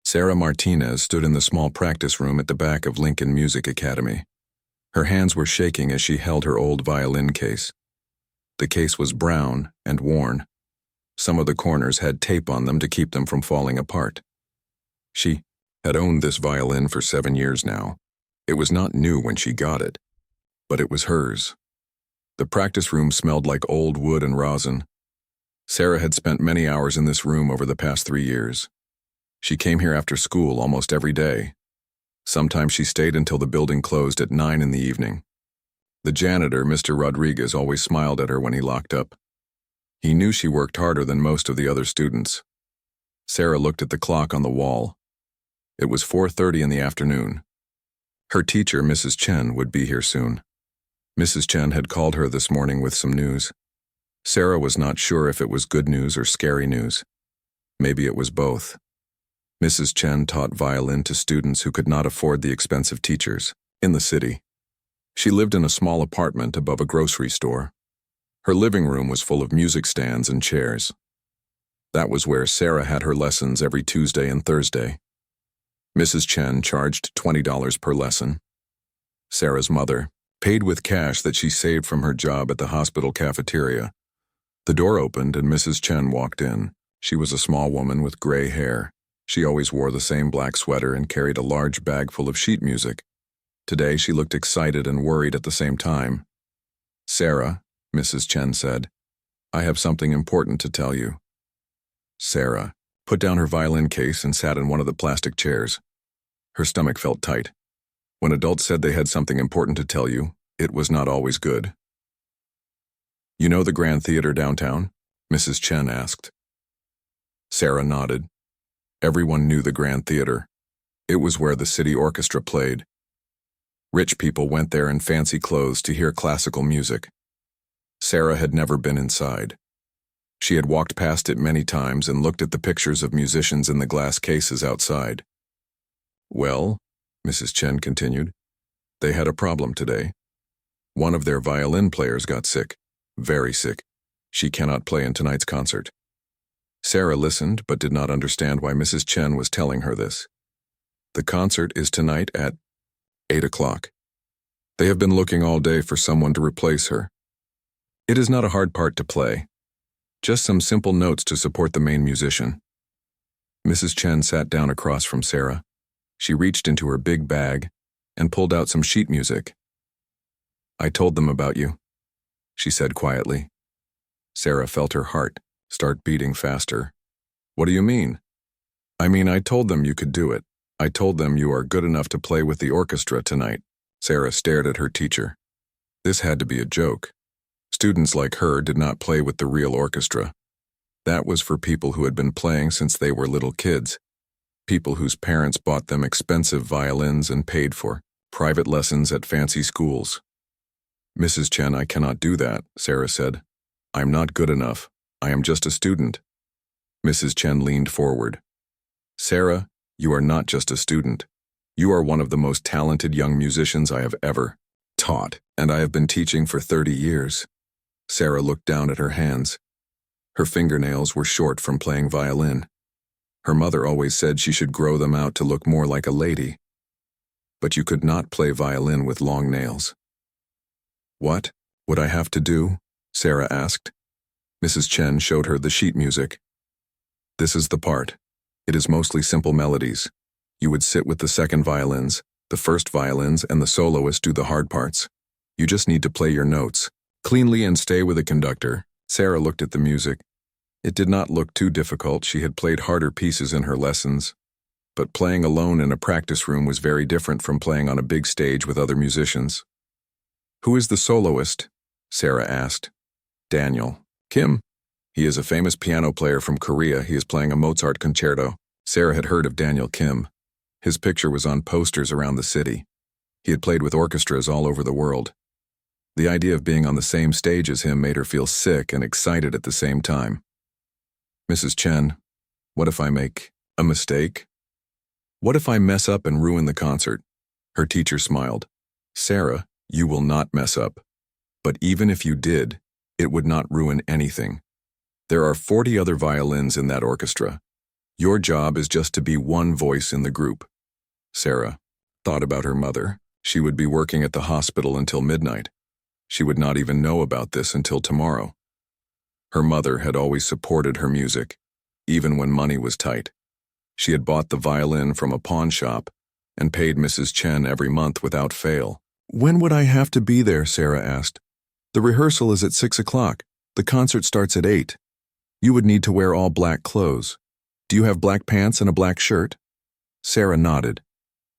Sarah Martinez stood in the small practice room at the back of Lincoln Music Academy. Her hands were shaking as she held her old violin case. The case was brown and worn. Some of the corners had tape on them to keep them from falling apart. She had owned this violin for 7 years now. It was not new when she got it, but it was hers. The practice room smelled like old wood and rosin. Sarah had spent many hours in this room over the past 3 years. She came here after school almost every day. Sometimes she stayed until the building closed at 9 in the evening. The janitor, Mr. Rodriguez, always smiled at her when he locked up. He knew she worked harder than most of the other students. Sarah looked at the clock on the wall. It was 4:30 in the afternoon. Her teacher, Mrs. Chen, would be here soon. Mrs. Chen had called her this morning with some news. Sarah was not sure if it was good news or scary news. Maybe it was both. Mrs. Chen taught violin to students who could not afford the expensive teachers in the city. She lived in a small apartment above a grocery store. Her living room was full of music stands and chairs. That was where Sarah had her lessons every Tuesday and Thursday. Mrs. Chen charged $20 per lesson. Sarah's mother paid with cash that she saved from her job at the hospital cafeteria. The door opened and Mrs. Chen walked in. She was a small woman with gray hair. She always wore the same black sweater and carried a large bag full of sheet music. Today she looked excited and worried at the same time. "Sarah," Mrs. Chen said, "I have something important to tell you." Sarah put down her violin case and sat in one of the plastic chairs. Her stomach felt tight. When adults said they had something important to tell you, it was not always good. "You know the Grand Theater downtown?" Mrs. Chen asked. Sarah nodded. Everyone knew the Grand Theater. It was where the city orchestra played. Rich people went there in fancy clothes to hear classical music. Sarah had never been inside. She had walked past it many times and looked at the pictures of musicians in the glass cases outside. "Well," Mrs. Chen continued, "they had a problem today. One of their violin players got sick, very sick. She cannot play in tonight's concert." Sarah listened but did not understand why Mrs. Chen was telling her this. "The concert is tonight at 8 o'clock. They have been looking all day for someone to replace her. It is not a hard part to play. Just some simple notes to support the main musician." Mrs. Chen sat down across from Sarah. She reached into her big bag and pulled out some sheet music. "I told them about you," she said quietly. Sarah felt her heart start beating faster. "What do you mean?" "I mean, I told them you could do it. I told them you are good enough to play with the orchestra tonight." Sarah stared at her teacher. This had to be a joke. Students like her did not play with the real orchestra. That was for people who had been playing since they were little kids. People whose parents bought them expensive violins and paid for private lessons at fancy schools. "Mrs. Chen, I cannot do that," Sarah said. "I'm not good enough. I am just a student." Mrs. Chen leaned forward. "Sarah, you are not just a student. You are one of the most talented young musicians I have ever taught, and I have been teaching for 30 years. Sarah looked down at her hands. Her fingernails were short from playing violin. Her mother always said she should grow them out to look more like a lady. But you could not play violin with long nails. "What would I have to do?" Sarah asked. Mrs. Chen showed her the sheet music. "This is the part. It is mostly simple melodies. You would sit with the second violins, the first violins, and the soloist do the hard parts. You just need to play your notes cleanly and stay with a conductor." Sarah looked at the music. It did not look too difficult. She had played harder pieces in her lessons. But playing alone in a practice room was very different from playing on a big stage with other musicians. "Who is the soloist?" Sarah asked. "Daniel Kim. He is a famous piano player from Korea. He is playing a Mozart concerto." Sarah had heard of Daniel Kim. His picture was on posters around the city. He had played with orchestras all over the world. The idea of being on the same stage as him made her feel sick and excited at the same time. "Mrs. Chen, what if I make a mistake? What if I mess up and ruin the concert?" Her teacher smiled. "Sarah, you will not mess up. But even if you did, it would not ruin anything. There are 40 other violins in that orchestra. Your job is just to be one voice in the group. Sarah thought about her mother. She would be working at the hospital until midnight. She would not even know about this until tomorrow. Her mother had always supported her music, even when money was tight. She had bought the violin from a pawn shop and paid Mrs. Chen every month without fail. When would I have to be there? Sarah asked. The rehearsal is at 6 o'clock. The concert starts at 8. You would need to wear all black clothes. Do you have black pants and a black shirt? Sarah nodded.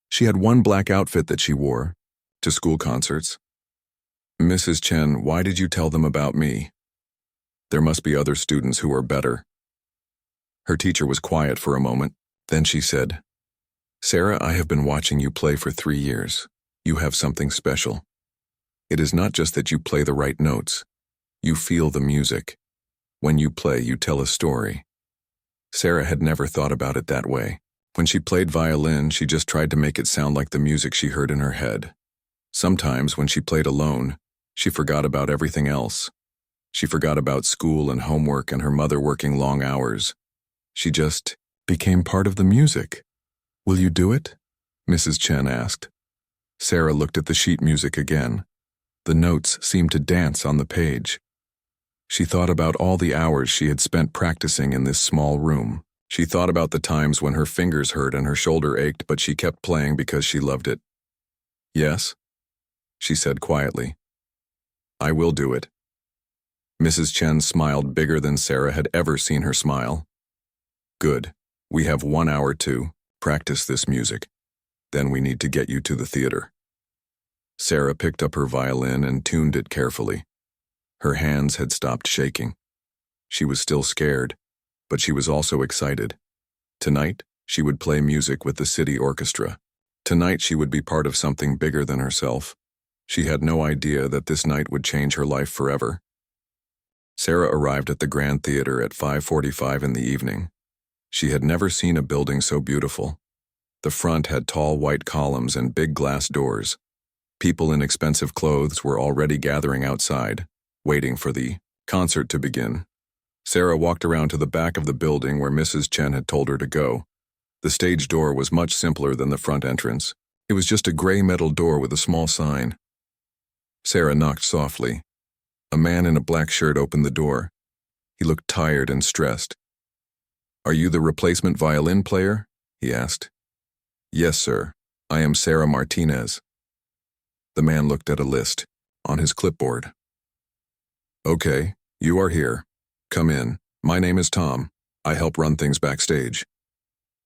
She had one black outfit that she wore to school concerts. Mrs. Chen, why did you tell them about me? There must be other students who are better. Her teacher was quiet for a moment. Then she said, Sarah, I have been watching you play for 3 years. You have something special. It is not just that you play the right notes. You feel the music. When you play, you tell a story. Sarah had never thought about it that way. When she played violin, she just tried to make it sound like the music she heard in her head. Sometimes, when she played alone, she forgot about everything else. She forgot about school and homework and her mother working long hours. She just became part of the music. Will you do it? Mrs. Chen asked. Sarah looked at the sheet music again. The notes seemed to dance on the page. She thought about all the hours she had spent practicing in this small room. She thought about the times when her fingers hurt and her shoulder ached, but she kept playing because she loved it. Yes, she said quietly. I will do it. Mrs. Chen smiled bigger than Sarah had ever seen her smile. Good. We have 1 hour to practice this music. Then we need to get you to the theater. Sarah picked up her violin and tuned it carefully. Her hands had stopped shaking. She was still scared, but she was also excited. Tonight, she would play music with the city orchestra. Tonight, she would be part of something bigger than herself. She had no idea that this night would change her life forever. Sarah arrived at the Grand Theater at 5:45 in the evening. She had never seen a building so beautiful. The front had tall white columns and big glass doors. People in expensive clothes were already gathering outside, waiting for the concert to begin. Sarah walked around to the back of the building where Mrs. Chen had told her to go. The stage door was much simpler than the front entrance. It was just a gray metal door with a small sign. Sarah knocked softly. A man in a black shirt opened the door. He looked tired and stressed. Are you the replacement violin player? He asked. Yes, sir. I am Sarah Martinez. The man looked at a list on his clipboard. Okay, you are here. Come in. My name is Tom. I help run things backstage.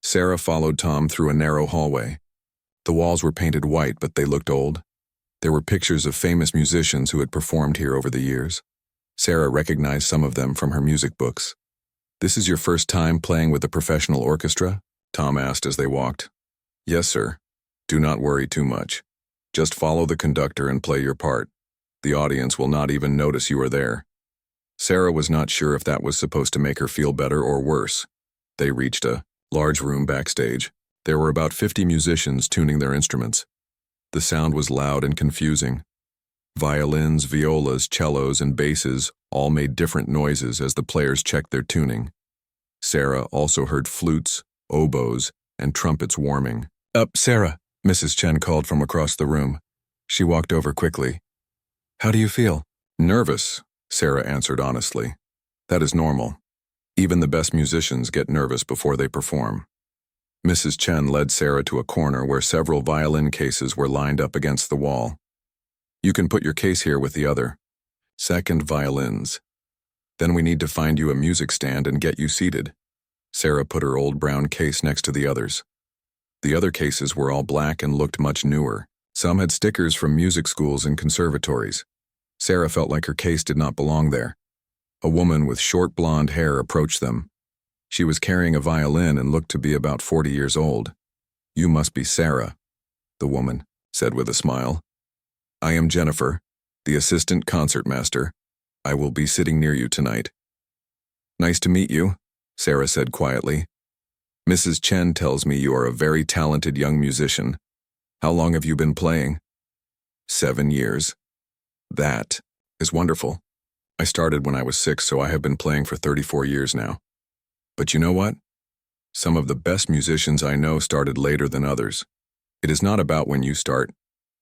Sarah followed Tom through a narrow hallway. The walls were painted white, but they looked old. There were pictures of famous musicians who had performed here over the years. Sarah recognized some of them from her music books. This is your first time playing with a professional orchestra? Tom asked as they walked. Yes, sir. Do not worry too much. Just follow the conductor and play your part. The audience will not even notice you are there. Sarah was not sure if that was supposed to make her feel better or worse. They reached a large room backstage. There were about 50 musicians tuning their instruments. The sound was loud and confusing. Violins, violas, cellos, and basses all made different noises as the players checked their tuning. Sarah also heard flutes, oboes, and trumpets warming. Sarah, Mrs. Chen called from across the room. She walked over quickly. How do you feel? Nervous, Sarah answered honestly. That is normal. Even the best musicians get nervous before they perform. Mrs. Chen led Sarah to a corner where several violin cases were lined up against the wall. You can put your case here with the other. Second violins. Then we need to find you a music stand and get you seated. Sarah put her old brown case next to the others. The other cases were all black and looked much newer. Some had stickers from music schools and conservatories. Sarah felt like her case did not belong there. A woman with short blonde hair approached them. She was carrying a violin and looked to be about 40 years old. You must be Sarah, the woman said with a smile. I am Jennifer, the assistant concertmaster. I will be sitting near you tonight. Nice to meet you, Sarah said quietly. Mrs. Chen tells me you are a very talented young musician. How long have you been playing? 7 years. That is wonderful. I started when I was 6, so I have been playing for 34 years now. But you know what? Some of the best musicians I know started later than others. It is not about when you start.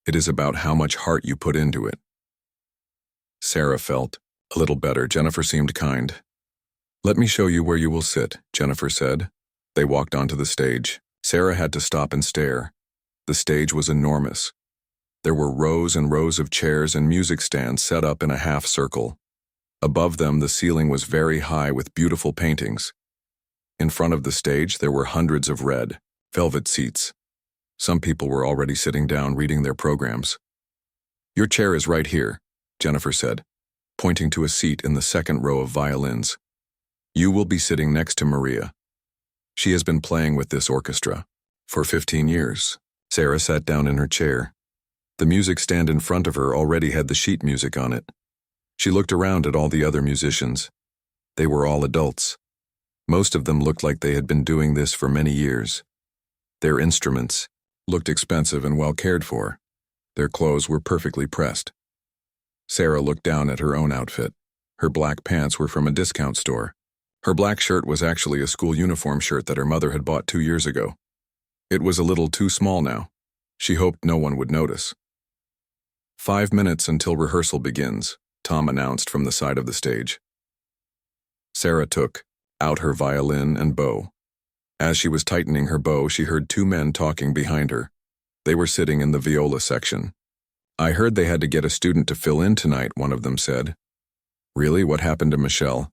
It is about how much heart you put into it. Sarah felt a little better. Jennifer seemed kind. "Let me show you where you will sit," Jennifer said. They walked onto the stage. Sarah had to stop and stare. The stage was enormous. There were rows and rows of chairs and music stands set up in a half circle. Above them, the ceiling was very high with beautiful paintings. In front of the stage, there were hundreds of red, velvet seats. Some people were already sitting down reading their programs. "Your chair is right here," Jennifer said, pointing to a seat in the second row of violins. "You will be sitting next to Maria. She has been playing with this orchestra for 15 years. Sarah sat down in her chair. The music stand in front of her already had the sheet music on it. She looked around at all the other musicians. They were all adults. Most of them looked like they had been doing this for many years. Their instruments looked expensive and well cared for. Their clothes were perfectly pressed. Sarah looked down at her own outfit. Her black pants were from a discount store. Her black shirt was actually a school uniform shirt that her mother had bought 2 years ago. It was a little too small now. She hoped no one would notice. "5 minutes until rehearsal begins," Tom announced from the side of the stage. Sarah took out her violin and bow. As she was tightening her bow, she heard 2 men talking behind her. They were sitting in the viola section. "I heard they had to get a student to fill in tonight," one of them said. "Really? What happened to Michelle?"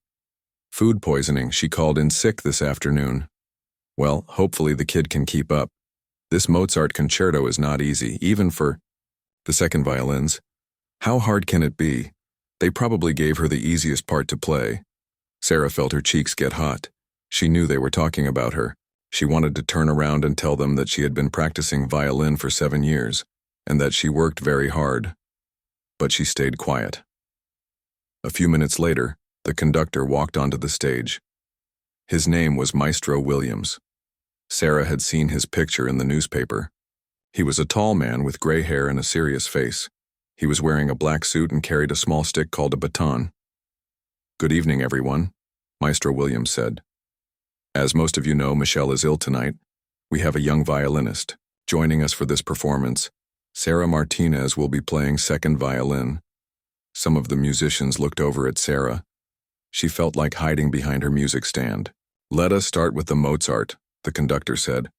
"Food poisoning. She called in sick this afternoon." "Well, hopefully the kid can keep up. This Mozart concerto is not easy, even for the second violins. How hard can it be? They probably gave her the easiest part to play." Sarah felt her cheeks get hot. She knew they were talking about her. She wanted to turn around and tell them that she had been practicing violin for 7 years, and that she worked very hard. But she stayed quiet. A few minutes later, the conductor walked onto the stage. His name was Maestro Williams. Sarah had seen his picture in the newspaper. He was a tall man with gray hair and a serious face. He was wearing a black suit and carried a small stick called a baton. "Good evening, everyone," Maestro Williams said. "As most of you know, Michelle is ill tonight. We have a young violinist. Joining us for this performance, Sarah Martinez will be playing second violin." Some of the musicians looked over at Sarah. She felt like hiding behind her music stand. "Let us start with the Mozart," the conductor said.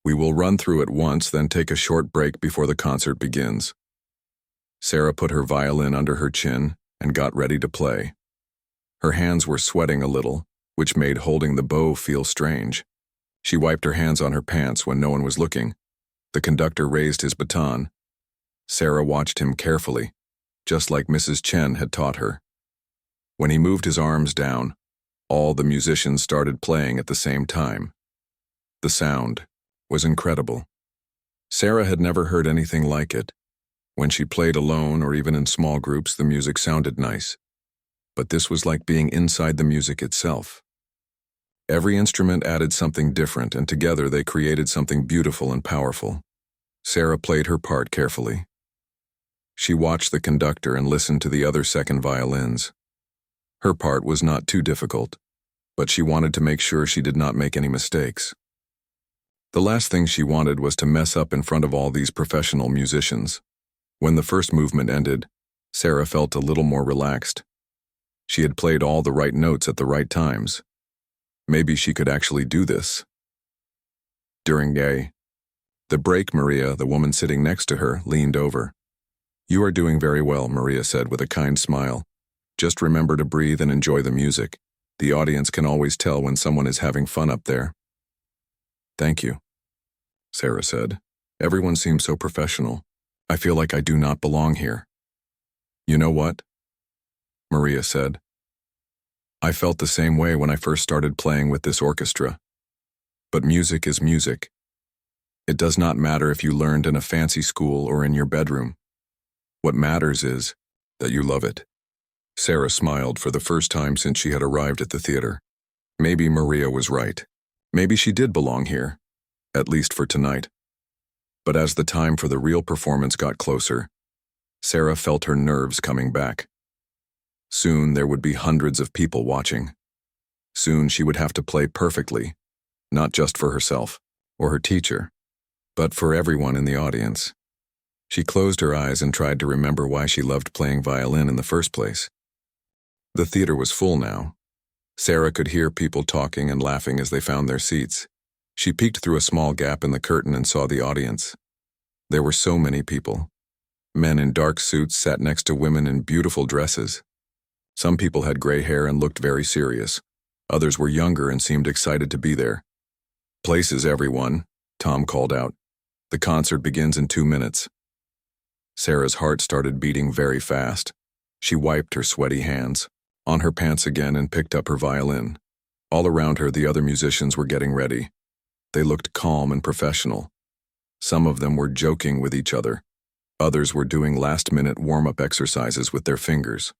"We will run through it once, then take a short break before the concert begins." Sarah put her violin under her chin and got ready to play. Her hands were sweating a little, which made holding the bow feel strange. She wiped her hands on her pants when no one was looking. The conductor raised his baton. Sarah watched him carefully, just like Mrs. Chen had taught her. When he moved his arms down, all the musicians started playing at the same time. The sound was incredible. Sarah had never heard anything like it. When she played alone or even in small groups, the music sounded nice. But this was like being inside the music itself. Every instrument added something different, and together they created something beautiful and powerful. Sarah played her part carefully. She watched the conductor and listened to the other second violins. Her part was not too difficult, but she wanted to make sure she did not make any mistakes. The last thing she wanted was to mess up in front of all these professional musicians. When the first movement ended, Sarah felt a little more relaxed. She had played all the right notes at the right times. Maybe she could actually do this. During the break, Maria, the woman sitting next to her, leaned over. "You are doing very well," Maria said with a kind smile. "Just remember to breathe and enjoy the music. The audience can always tell when someone is having fun up there." "Thank you," Sarah said. "Everyone seems so professional. I feel like I do not belong here." "You know what?" Maria said. "I felt the same way when I first started playing with this orchestra. But music is music. It does not matter if you learned in a fancy school or in your bedroom. What matters is that you love it." Sarah smiled for the first time since she had arrived at the theater. Maybe Maria was right. Maybe she did belong here, at least for tonight. But as the time for the real performance got closer, Sarah felt her nerves coming back. Soon there would be hundreds of people watching. Soon she would have to play perfectly, not just for herself or her teacher, but for everyone in the audience. She closed her eyes and tried to remember why she loved playing violin in the first place. The theater was full now. Sarah could hear people talking and laughing as they found their seats. She peeked through a small gap in the curtain and saw the audience. There were so many people. Men in dark suits sat next to women in beautiful dresses. Some people had gray hair and looked very serious. Others were younger and seemed excited to be there. "Places, everyone," Tom called out. "The concert begins in 2 minutes." Sarah's heart started beating very fast. She wiped her sweaty hands, on her pants again, and picked up her violin. All around her, the other musicians were getting ready. They looked calm and professional. Some of them were joking with each other. Others were doing last-minute warm-up exercises with their fingers.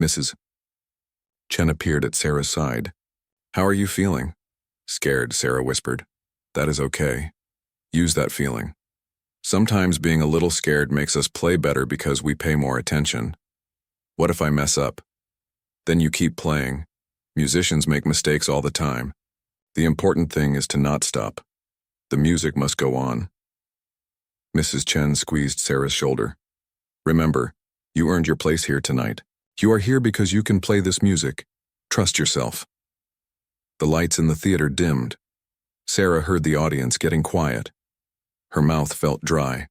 Mrs. Chen appeared at Sarah's side. "How are you feeling?" "Scared," Sarah whispered. "That is okay. Use that feeling. Sometimes being a little scared makes us play better because we pay more attention. What if I mess up? Then you keep playing. Musicians make mistakes all the time. The important thing is to not stop. The music must go on." Mrs. Chen squeezed Sarah's shoulder. "Remember, you earned your place here tonight. You are here because you can play this music. Trust yourself." The lights in the theater dimmed. Sarah heard the audience getting quiet. Her mouth felt dry.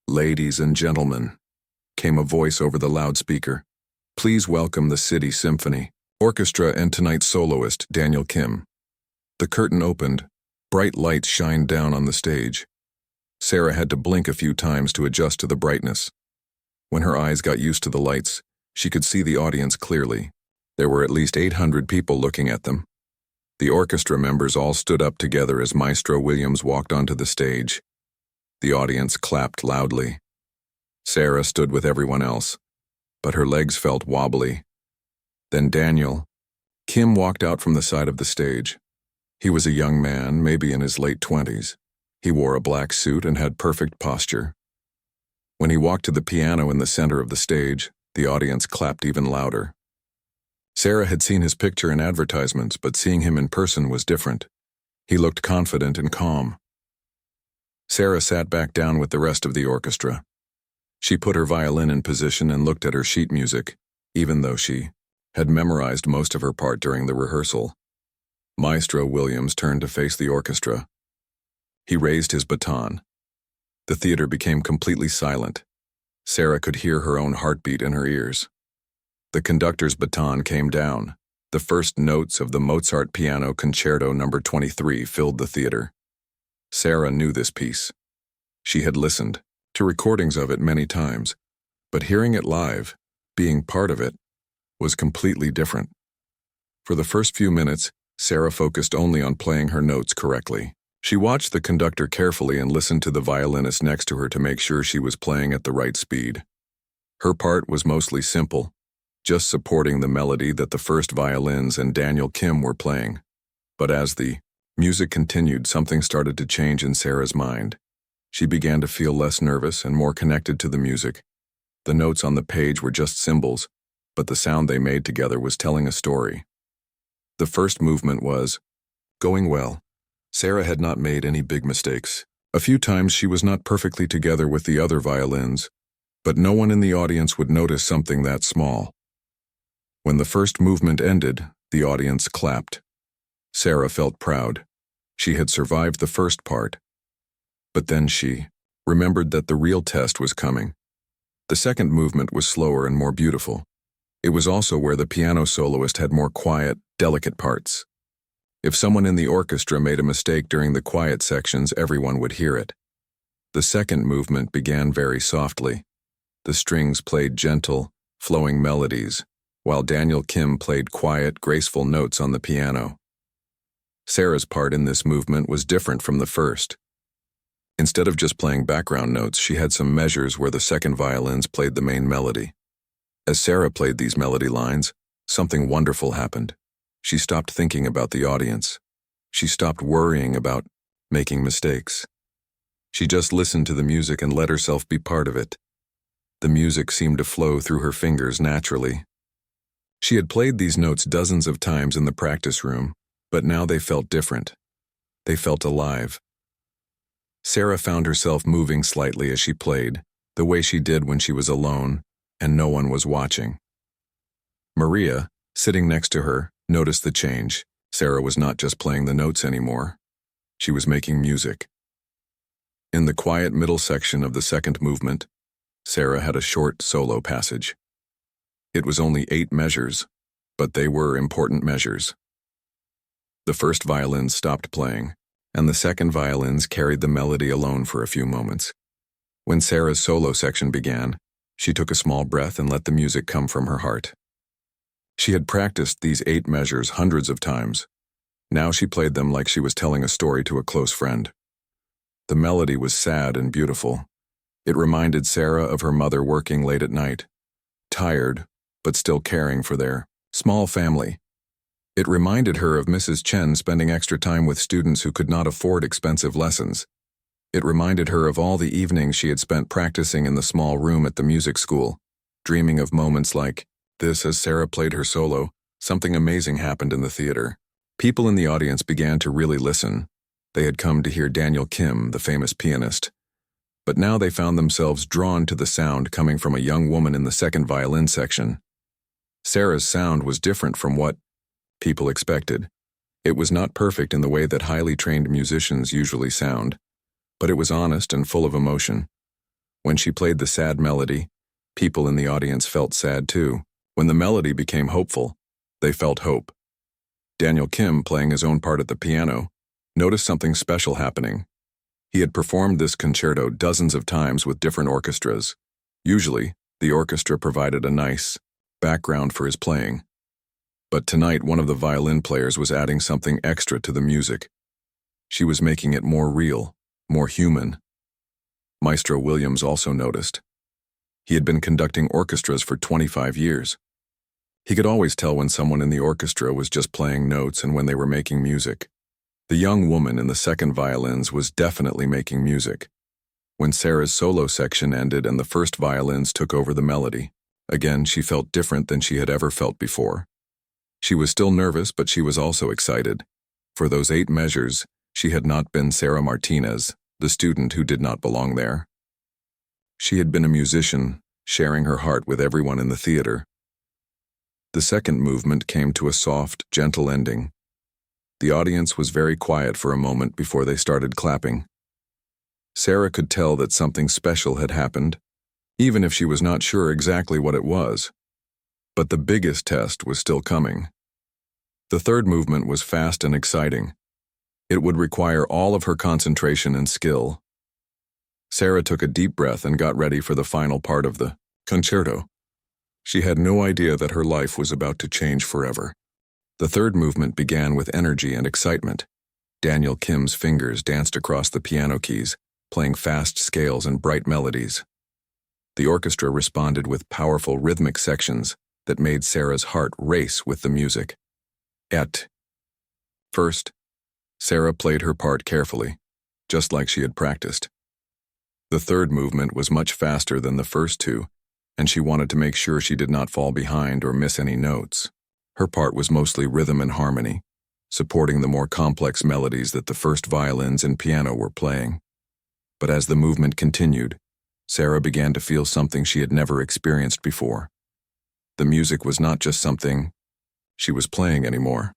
"Ladies and gentlemen," came a voice over the loudspeaker. "Please welcome the City Symphony Orchestra and tonight's soloist, Daniel Kim." The curtain opened. Bright lights shined down on the stage. Sarah had to blink a few times to adjust to the brightness. When her eyes got used to the lights, she could see the audience clearly. There were at least 800 people looking at them. The orchestra members all stood up together as Maestro Williams walked onto the stage. The audience clapped loudly. Sarah stood with everyone else, but her legs felt wobbly. Then Daniel Kim walked out from the side of the stage. He was a young man, maybe in his late 20s. He wore a black suit and had perfect posture. When he walked to the piano in the center of the stage, the audience clapped even louder. Sarah had seen his picture in advertisements, but seeing him in person was different. He looked confident and calm. Sarah sat back down with the rest of the orchestra. She put her violin in position and looked at her sheet music, even though she had memorized most of her part during the rehearsal. Maestro Williams turned to face the orchestra. He raised his baton. The theater became completely silent. Sarah could hear her own heartbeat in her ears. The conductor's baton came down. The first notes of the Mozart Piano Concerto No. 23 filled the theater. Sarah knew this piece. She had listened to recordings of it many times, but hearing it live, being part of it, was completely different. For the first few minutes, Sarah focused only on playing her notes correctly. She watched the conductor carefully and listened to the violinist next to her to make sure she was playing at the right speed. Her part was mostly simple, just supporting the melody that the first violins and Daniel Kim were playing. But as the music continued, something started to change in Sarah's mind. She began to feel less nervous and more connected to the music. The notes on the page were just symbols, but the sound they made together was telling a story. The first movement was going well. Sarah had not made any big mistakes. A few times she was not perfectly together with the other violins, but no one in the audience would notice something that small. When the first movement ended, the audience clapped. Sarah felt proud. She had survived the first part. But then she remembered that the real test was coming. The second movement was slower and more beautiful. It was also where the piano soloist had more quiet, delicate parts. If someone in the orchestra made a mistake during the quiet sections, everyone would hear it. The second movement began very softly. The strings played gentle, flowing melodies, while Daniel Kim played quiet, graceful notes on the piano. Sarah's part in this movement was different from the first. Instead of just playing background notes, she had some measures where the second violins played the main melody. As Sarah played these melody lines, something wonderful happened. She stopped thinking about the audience. She stopped worrying about making mistakes. She just listened to the music and let herself be part of it. The music seemed to flow through her fingers naturally. She had played these notes dozens of times in the practice room, But now they felt different. They felt alive. Sarah found herself moving slightly as she played, the way she did when she was alone, and no one was watching. Maria, sitting next to her, noticed the change. Sarah was not just playing the notes anymore. She was making music. In the quiet middle section of the second movement, Sarah had a short solo passage. It was only 8 measures, but they were important measures. The first violins stopped playing, and the second violins carried the melody alone for a few moments. When Sarah's solo section began, she took a small breath and let the music come from her heart. She had practiced these 8 measures hundreds of times. Now she played them like she was telling a story to a close friend. The melody was sad and beautiful. It reminded Sarah of her mother working late at night, tired, but still caring for their small family. It reminded her of Mrs. Chen spending extra time with students who could not afford expensive lessons. It reminded her of all the evenings she had spent practicing in the small room at the music school, dreaming of moments like this. As Sarah played her solo, something amazing happened in the theater. People in the audience began to really listen. They had come to hear Daniel Kim, the famous pianist. But now they found themselves drawn to the sound coming from a young woman in the second violin section. Sarah's sound was different from what people expected. It was not perfect in the way that highly trained musicians usually sound, but it was honest and full of emotion. When she played the sad melody, people in the audience felt sad too. When the melody became hopeful, they felt hope. Daniel Kim, playing his own part at the piano, noticed something special happening. He had performed this concerto dozens of times with different orchestras. Usually, the orchestra provided a nice background for his playing. But tonight, one of the violin players was adding something extra to the music. She was making it more real, more human. Maestro Williams also noticed. He had been conducting orchestras for 25 years. He could always tell when someone in the orchestra was just playing notes and when they were making music. The young woman in the second violins was definitely making music. When Sarah's solo section ended and the first violins took over the melody, again she felt different than she had ever felt before. She was still nervous, but she was also excited. For those 8 measures, she had not been Sarah Martinez, the student who did not belong there. She had been a musician, sharing her heart with everyone in the theater. The second movement came to a soft, gentle ending. The audience was very quiet for a moment before they started clapping. Sarah could tell that something special had happened, even if she was not sure exactly what it was. But the biggest test was still coming. The third movement was fast and exciting. It would require all of her concentration and skill. Sarah took a deep breath and got ready for the final part of the concerto. She had no idea that her life was about to change forever. The third movement began with energy and excitement. Daniel Kim's fingers danced across the piano keys, playing fast scales and bright melodies. The orchestra responded with powerful rhythmic sections that made Sarah's heart race with the music. At first, Sarah played her part carefully, just like she had practiced. The third movement was much faster than the first 2, and she wanted to make sure she did not fall behind or miss any notes. Her part was mostly rhythm and harmony, supporting the more complex melodies that the first violins and piano were playing. But as the movement continued, Sarah began to feel something she had never experienced before. The music was not just something she was playing anymore.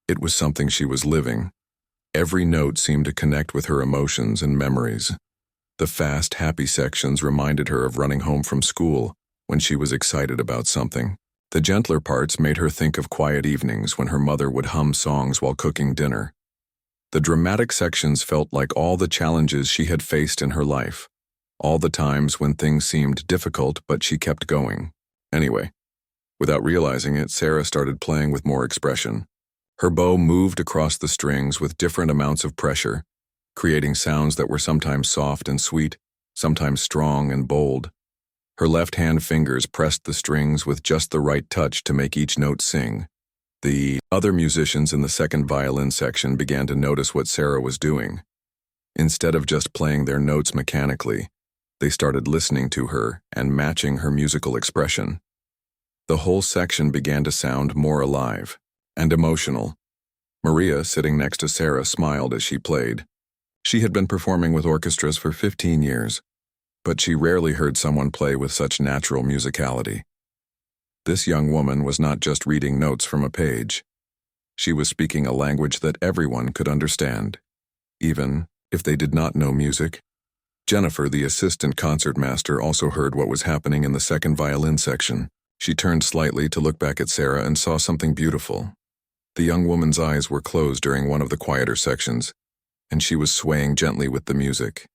It was something she was living. Every note seemed to connect with her emotions and memories. The fast, happy sections reminded her of running home from school when she was excited about something. The gentler parts made her think of quiet evenings when her mother would hum songs while cooking dinner. The dramatic sections felt like all the challenges she had faced in her life, all the times when things seemed difficult but she kept going. Anyway, without realizing it, Sarah started playing with more expression. Her bow moved across the strings with different amounts of pressure, creating sounds that were sometimes soft and sweet, sometimes strong and bold. Her left-hand fingers pressed the strings with just the right touch to make each note sing. The other musicians in the second violin section began to notice what Sarah was doing. Instead of just playing their notes mechanically, they started listening to her and matching her musical expression. The whole section began to sound more alive and emotional. Maria, sitting next to Sarah, smiled as she played. She had been performing with orchestras for 15 years, but she rarely heard someone play with such natural musicality. This young woman was not just reading notes from a page. She was speaking a language that everyone could understand, even if they did not know music. Jennifer, the assistant concertmaster, also heard what was happening in the second violin section. She turned slightly to look back at Sarah and saw something beautiful. The young woman's eyes were closed during one of the quieter sections, and she was swaying gently with the music.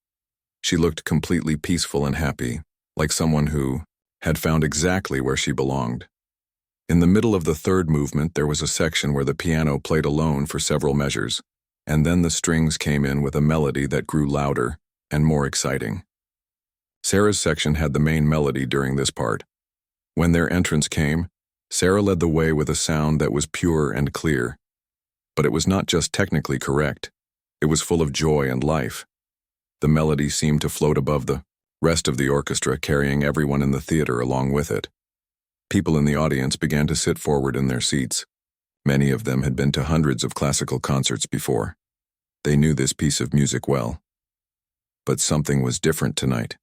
She looked completely peaceful and happy, like someone who had found exactly where she belonged. In the middle of the third movement, there was a section where the piano played alone for several measures, and then the strings came in with a melody that grew louder and more exciting. Sarah's section had the main melody during this part. When their entrance came, Sarah led the way with a sound that was pure and clear. But it was not just technically correct. It was full of joy and life. The melody seemed to float above the rest of the orchestra, carrying everyone in the theater along with it. People in the audience began to sit forward in their seats. Many of them had been to hundreds of classical concerts before. They knew this piece of music well. But something was different tonight.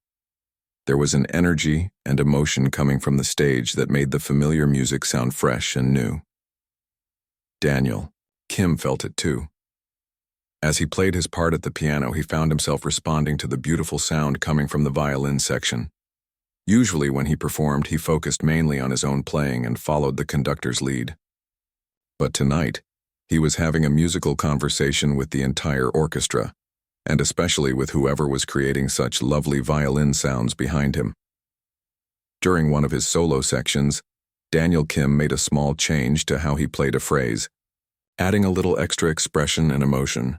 There was an energy and emotion coming from the stage that made the familiar music sound fresh and new. Daniel, Kim felt it too. As he played his part at the piano, he found himself responding to the beautiful sound coming from the violin section. Usually when he performed, he focused mainly on his own playing and followed the conductor's lead. But tonight, he was having a musical conversation with the entire orchestra, and especially with whoever was creating such lovely violin sounds behind him. During one of his solo sections, Daniel Kim made a small change to how he played a phrase, adding a little extra expression and emotion.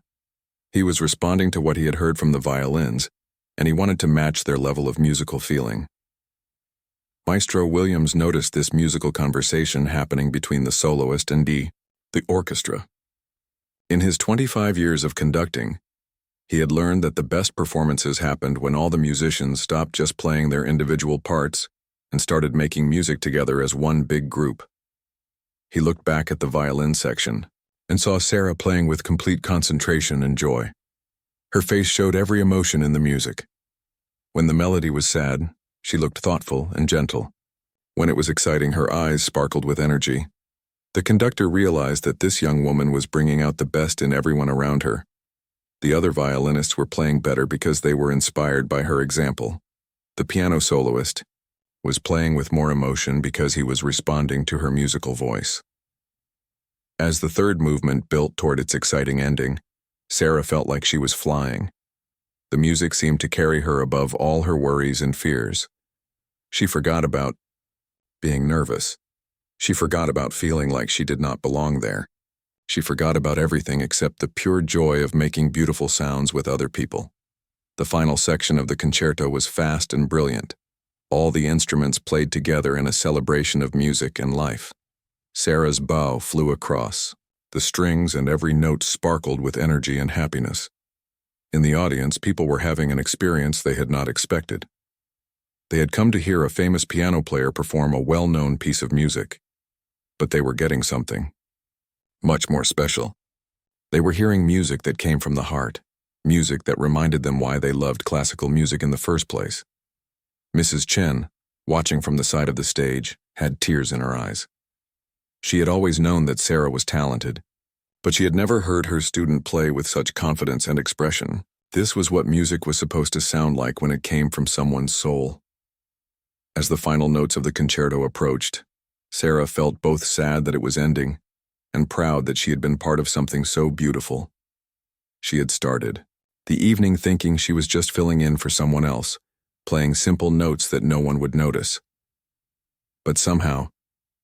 He was responding to what he had heard from the violins, and he wanted to match their level of musical feeling. Maestro Williams noticed this musical conversation happening between the soloist and the orchestra. In his 25 years of conducting, he had learned that the best performances happened when all the musicians stopped just playing their individual parts and started making music together as one big group. He looked back at the violin section and saw Sarah playing with complete concentration and joy. Her face showed every emotion in the music. When the melody was sad, she looked thoughtful and gentle. When it was exciting, her eyes sparkled with energy. The conductor realized that this young woman was bringing out the best in everyone around her. The other violinists were playing better because they were inspired by her example. The piano soloist was playing with more emotion because he was responding to her musical voice. As the third movement built toward its exciting ending, Sarah felt like she was flying. The music seemed to carry her above all her worries and fears. She forgot about being nervous. She forgot about feeling like she did not belong there. She forgot about everything except the pure joy of making beautiful sounds with other people. The final section of the concerto was fast and brilliant. All the instruments played together in a celebration of music and life. Sarah's bow flew across. The strings and every note sparkled with energy and happiness. In the audience, people were having an experience they had not expected. They had come to hear a famous piano player perform a well-known piece of music, but they were getting something much more special. They were hearing music that came from the heart, music that reminded them why they loved classical music in the first place. Mrs. Chen, watching from the side of the stage, had tears in her eyes. She had always known that Sarah was talented, but she had never heard her student play with such confidence and expression. This was what music was supposed to sound like when it came from someone's soul. As the final notes of the concerto approached, Sarah felt both sad that it was ending and proud that she had been part of something so beautiful. She had started the evening thinking she was just filling in for someone else, playing simple notes that no one would notice. But somehow,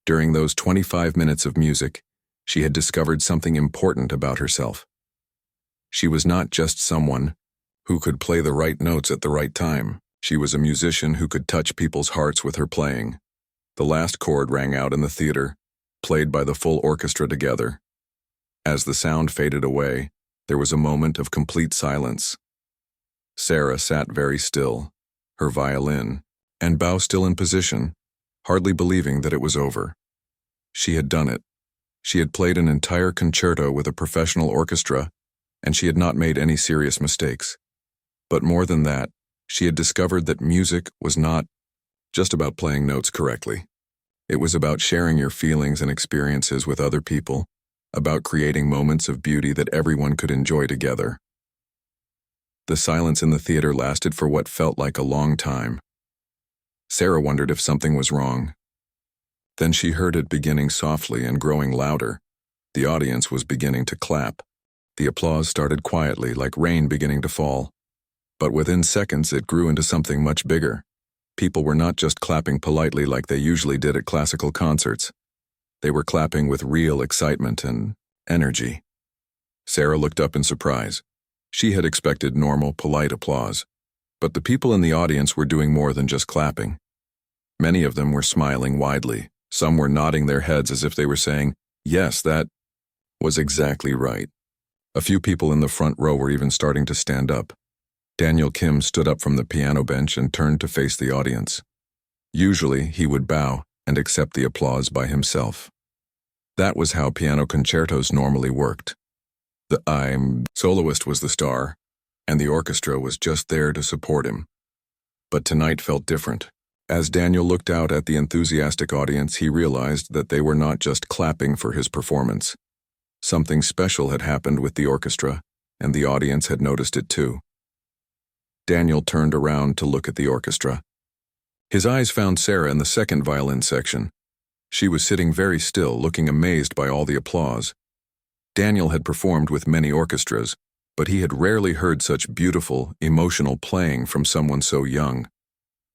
during those 25 minutes of music, she had discovered something important about herself. She was not just someone who could play the right notes at the right time. She was a musician who could touch people's hearts with her playing. The last chord rang out in the theater, played by the full orchestra together. As the sound faded away, there was a moment of complete silence. Sarah sat very still, her violin and bow still in position, hardly believing that it was over. She had done it. She had played an entire concerto with a professional orchestra, and she had not made any serious mistakes. But more than that, she had discovered that music was not just about playing notes correctly. It was about sharing your feelings and experiences with other people, about creating moments of beauty that everyone could enjoy together. The silence in the theater lasted for what felt like a long time. Sarah wondered if something was wrong. Then she heard it beginning softly and growing louder. The audience was beginning to clap. The applause started quietly, like rain beginning to fall. But within seconds it grew into something much bigger. People were not just clapping politely like they usually did at classical concerts. They were clapping with real excitement and energy. Sarah looked up in surprise. She had expected normal, polite applause. But the people in the audience were doing more than just clapping. Many of them were smiling widely. Some were nodding their heads as if they were saying, "Yes, that was exactly right." A few people in the front row were even starting to stand up. Daniel Kim stood up from the piano bench and turned to face the audience. Usually, he would bow and accept the applause by himself. That was how piano concertos normally worked. The soloist was the star, and the orchestra was just there to support him. But tonight felt different. As Daniel looked out at the enthusiastic audience, he realized that they were not just clapping for his performance. Something special had happened with the orchestra, and the audience had noticed it too. Daniel turned around to look at the orchestra. His eyes found Sarah in the second violin section. She was sitting very still, looking amazed by all the applause. Daniel had performed with many orchestras, but he had rarely heard such beautiful, emotional playing from someone so young.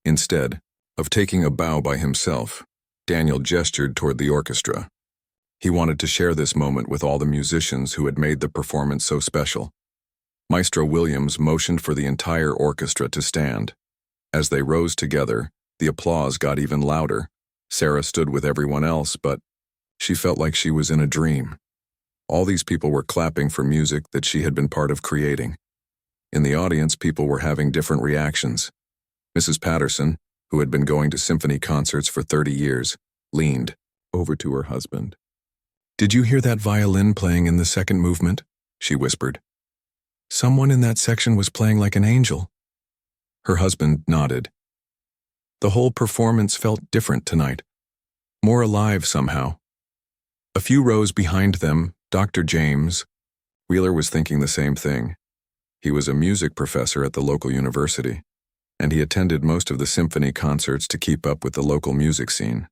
Instead of taking a bow by himself, Daniel gestured toward the orchestra. He wanted to share this moment with all the musicians who had made the performance so special. Maestro Williams motioned for the entire orchestra to stand. As they rose together, the applause got even louder. Sarah stood with everyone else, but she felt like she was in a dream. All these people were clapping for music that she had been part of creating. In the audience, people were having different reactions. Mrs. Patterson, who had been going to symphony concerts for 30 years, leaned over to her husband. "Did you hear that violin playing in the second movement?" she whispered. "Someone in that section was playing like an angel." Her husband nodded. The whole performance felt different tonight, more alive somehow. A few rows behind them, Dr. James Wheeler was thinking the same thing. He was a music professor at the local university, and he attended most of the symphony concerts to keep up with the local music scene.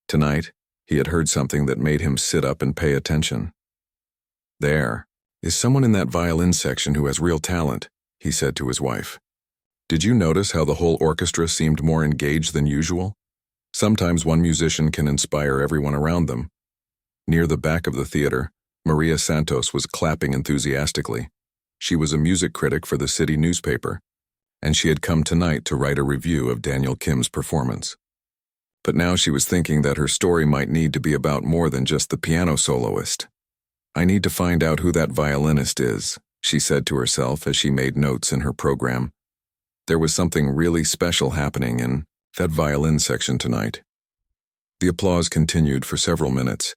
Tonight, he had heard something that made him sit up and pay attention. "There is someone in that violin section who has real talent," he said to his wife. "Did you notice how the whole orchestra seemed more engaged than usual? Sometimes one musician can inspire everyone around them." Near the back of the theater, Maria Santos was clapping enthusiastically. She was a music critic for the city newspaper, and she had come tonight to write a review of Daniel Kim's performance. But now she was thinking that her story might need to be about more than just the piano soloist. "I need to find out who that violinist is," she said to herself as she made notes in her program. There was something really special happening in that violin section tonight. The applause continued for several minutes.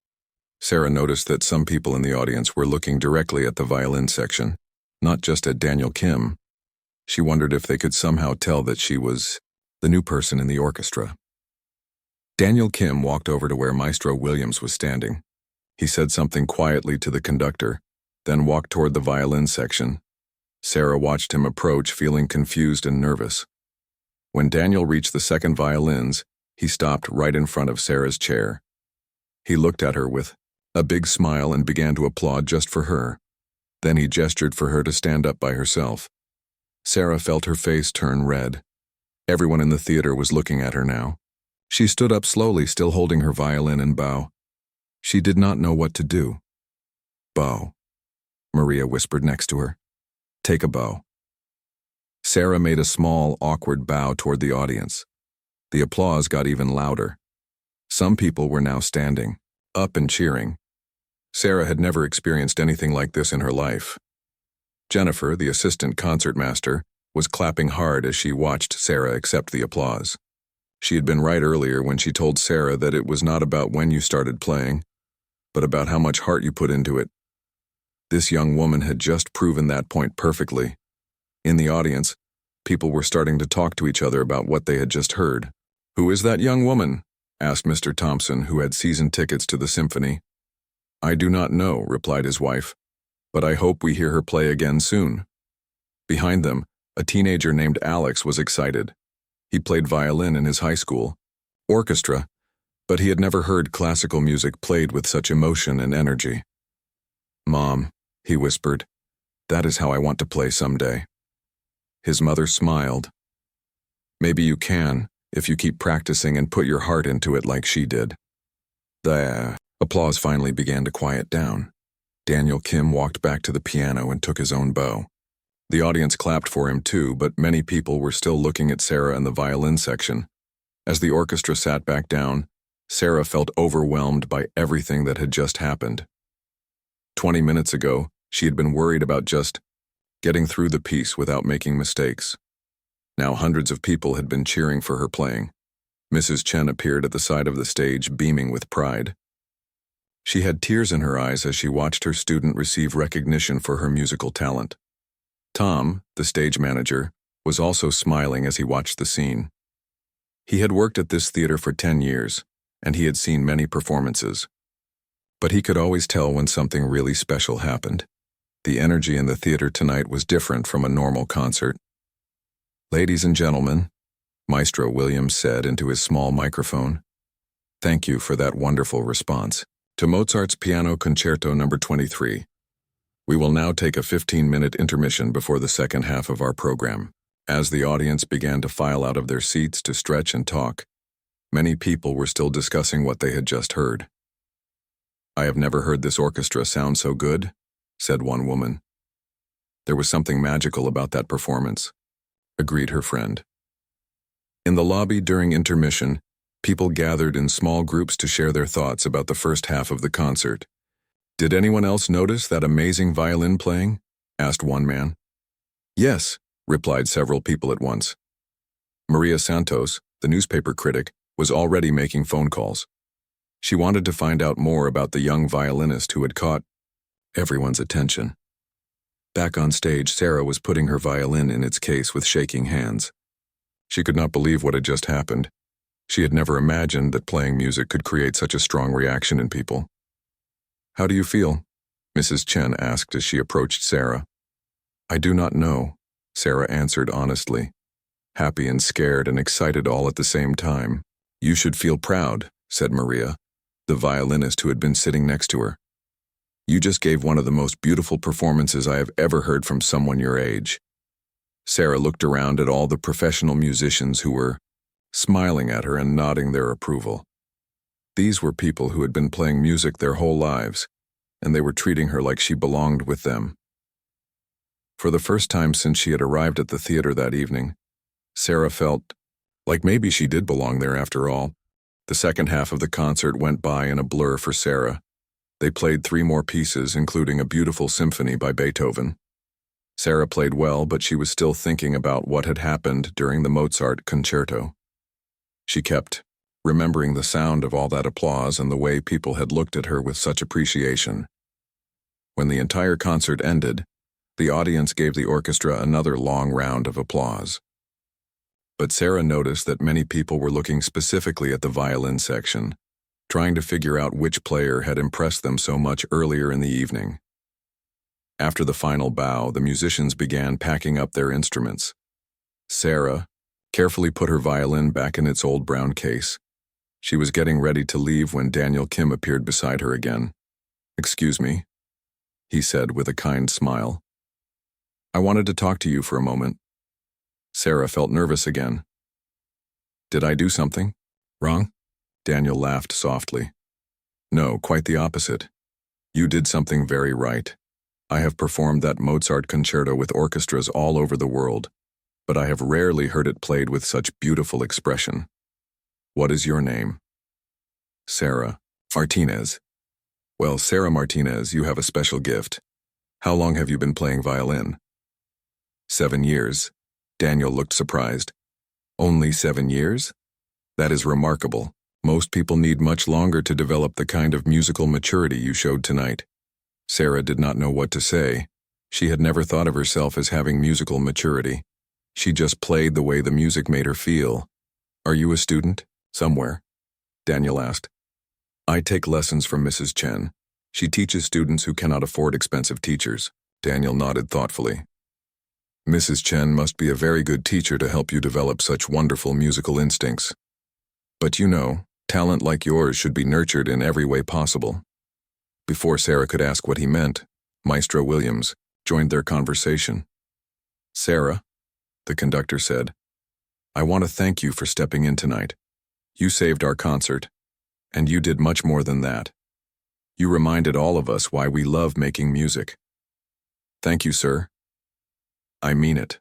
Sarah noticed that some people in the audience were looking directly at the violin section, not just at Daniel Kim. She wondered if they could somehow tell that she was the new person in the orchestra. Daniel Kim walked over to where Maestro Williams was standing. He said something quietly to the conductor, then walked toward the violin section. Sarah watched him approach, feeling confused and nervous. When Daniel reached the second violins, he stopped right in front of Sarah's chair. He looked at her with a big smile and began to applaud just for her. Then he gestured for her to stand up by herself. Sarah felt her face turn red. Everyone in the theater was looking at her now. She stood up slowly, still holding her violin, and bow. She did not know what to do. "Bow," Maria whispered next to her. "Take a bow." Sarah made a small, awkward bow toward the audience. The applause got even louder. Some people were now standing, up and cheering. Sarah had never experienced anything like this in her life. Jennifer, the assistant concertmaster, was clapping hard as she watched Sarah accept the applause. She had been right earlier when she told Sarah that it was not about when you started playing, but about how much heart you put into it. This young woman had just proven that point perfectly. In the audience, people were starting to talk to each other about what they had just heard. "Who is that young woman?" asked Mr. Thompson, who had season tickets to the symphony. "I do not know," replied his wife, "but I hope we hear her play again soon." Behind them, a teenager named Alex was excited. He played violin in his high school orchestra, but he had never heard classical music played with such emotion and energy. "Mom," he whispered, "that is how I want to play someday." His mother smiled. "Maybe you can, if you keep practicing and put your heart into it like she did." The applause finally began to quiet down. Daniel Kim walked back to the piano and took his own bow. The audience clapped for him too, but many people were still looking at Sarah and the violin section. As the orchestra sat back down, Sarah felt overwhelmed by everything that had just happened. 20 minutes ago, she had been worried about just getting through the piece without making mistakes. Now hundreds of people had been cheering for her playing. Mrs. Chen appeared at the side of the stage, beaming with pride. She had tears in her eyes as she watched her student receive recognition for her musical talent. Tom, the stage manager, was also smiling as he watched the scene. He had worked at this theater for 10 years, and he had seen many performances. But he could always tell when something really special happened. The energy in the theater tonight was different from a normal concert. "Ladies and gentlemen," Maestro Williams said into his small microphone, "thank you for that wonderful response to Mozart's Piano Concerto No. 23. We will now take a 15-minute intermission before the second half of our program." As the audience began to file out of their seats to stretch and talk, many people were still discussing what they had just heard. "I have never heard this orchestra sound so good," said one woman. "There was something magical about that performance," agreed her friend. In the lobby during intermission, people gathered in small groups to share their thoughts about the first half of the concert. "Did anyone else notice that amazing violin playing?" asked one man. "Yes," replied several people at once. Maria Santos, the newspaper critic, was already making phone calls. She wanted to find out more about the young violinist who had caught everyone's attention. Back on stage, Sarah was putting her violin in its case with shaking hands. She could not believe what had just happened. She had never imagined that playing music could create such a strong reaction in people. "How do you feel?" Mrs. Chen asked as she approached Sarah. "I do not know," Sarah answered honestly, happy and scared and excited all at the same time. "You should feel proud," said Maria, the violinist who had been sitting next to her. "You just gave one of the most beautiful performances I have ever heard from someone your age." Sarah looked around at all the professional musicians who were smiling at her and nodding their approval. These were people who had been playing music their whole lives, and they were treating her like she belonged with them. For the first time since she had arrived at the theater that evening, Sarah felt like maybe she did belong there after all. The second half of the concert went by in a blur for Sarah. They played 3 more pieces, including a beautiful symphony by Beethoven. Sarah played well, but she was still thinking about what had happened during the Mozart concerto. She kept remembering the sound of all that applause and the way people had looked at her with such appreciation. When the entire concert ended, the audience gave the orchestra another long round of applause. But Sarah noticed that many people were looking specifically at the violin section, trying to figure out which player had impressed them so much earlier in the evening. After the final bow, the musicians began packing up their instruments. Sarah carefully put her violin back in its old brown case. She was getting ready to leave when Daniel Kim appeared beside her again. "Excuse me," he said with a kind smile. "I wanted to talk to you for a moment." Sarah felt nervous again. "Did I do something wrong?" Daniel laughed softly. "No, quite the opposite. You did something very right. I have performed that Mozart concerto with orchestras all over the world, but I have rarely heard it played with such beautiful expression. What is your name?" "Sarah Martinez." "Well, Sarah Martinez, you have a special gift. How long have you been playing violin?" 7 years. Daniel looked surprised. "Only 7 years? That is remarkable. Most people need much longer to develop the kind of musical maturity you showed tonight. Sarah did not know what to say. She had never thought of herself as having musical maturity. She just played the way the music made her feel. Are you a student? Somewhere? Daniel asked. I take lessons from Mrs. Chen. She teaches students who cannot afford expensive teachers. Daniel nodded thoughtfully. Mrs. Chen must be a very good teacher to help you develop such wonderful musical instincts. But you know, talent like yours should be nurtured in every way possible. Before Sarah could ask what he meant, Maestro Williams joined their conversation. Sarah, the conductor said, I want to thank you for stepping in tonight. You saved our concert, and you did much more than that. You reminded all of us why we love making music. Thank you, sir. I mean it,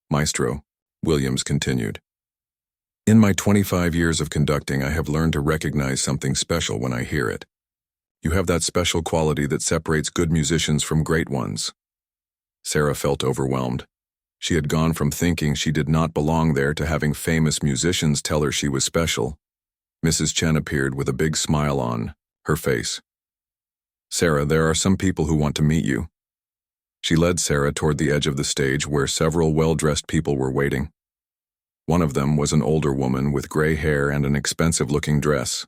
Maestro Williams continued. In my 25 years of conducting, I have learned to recognize something special when I hear it. You have that special quality that separates good musicians from great ones. Sarah felt overwhelmed. She had gone from thinking she did not belong there to having famous musicians tell her she was special. Mrs. Chen appeared with a big smile on her face. Sarah, there are some people who want to meet you. She led Sarah toward the edge of the stage where several well-dressed people were waiting. One of them was an older woman with gray hair and an expensive-looking dress.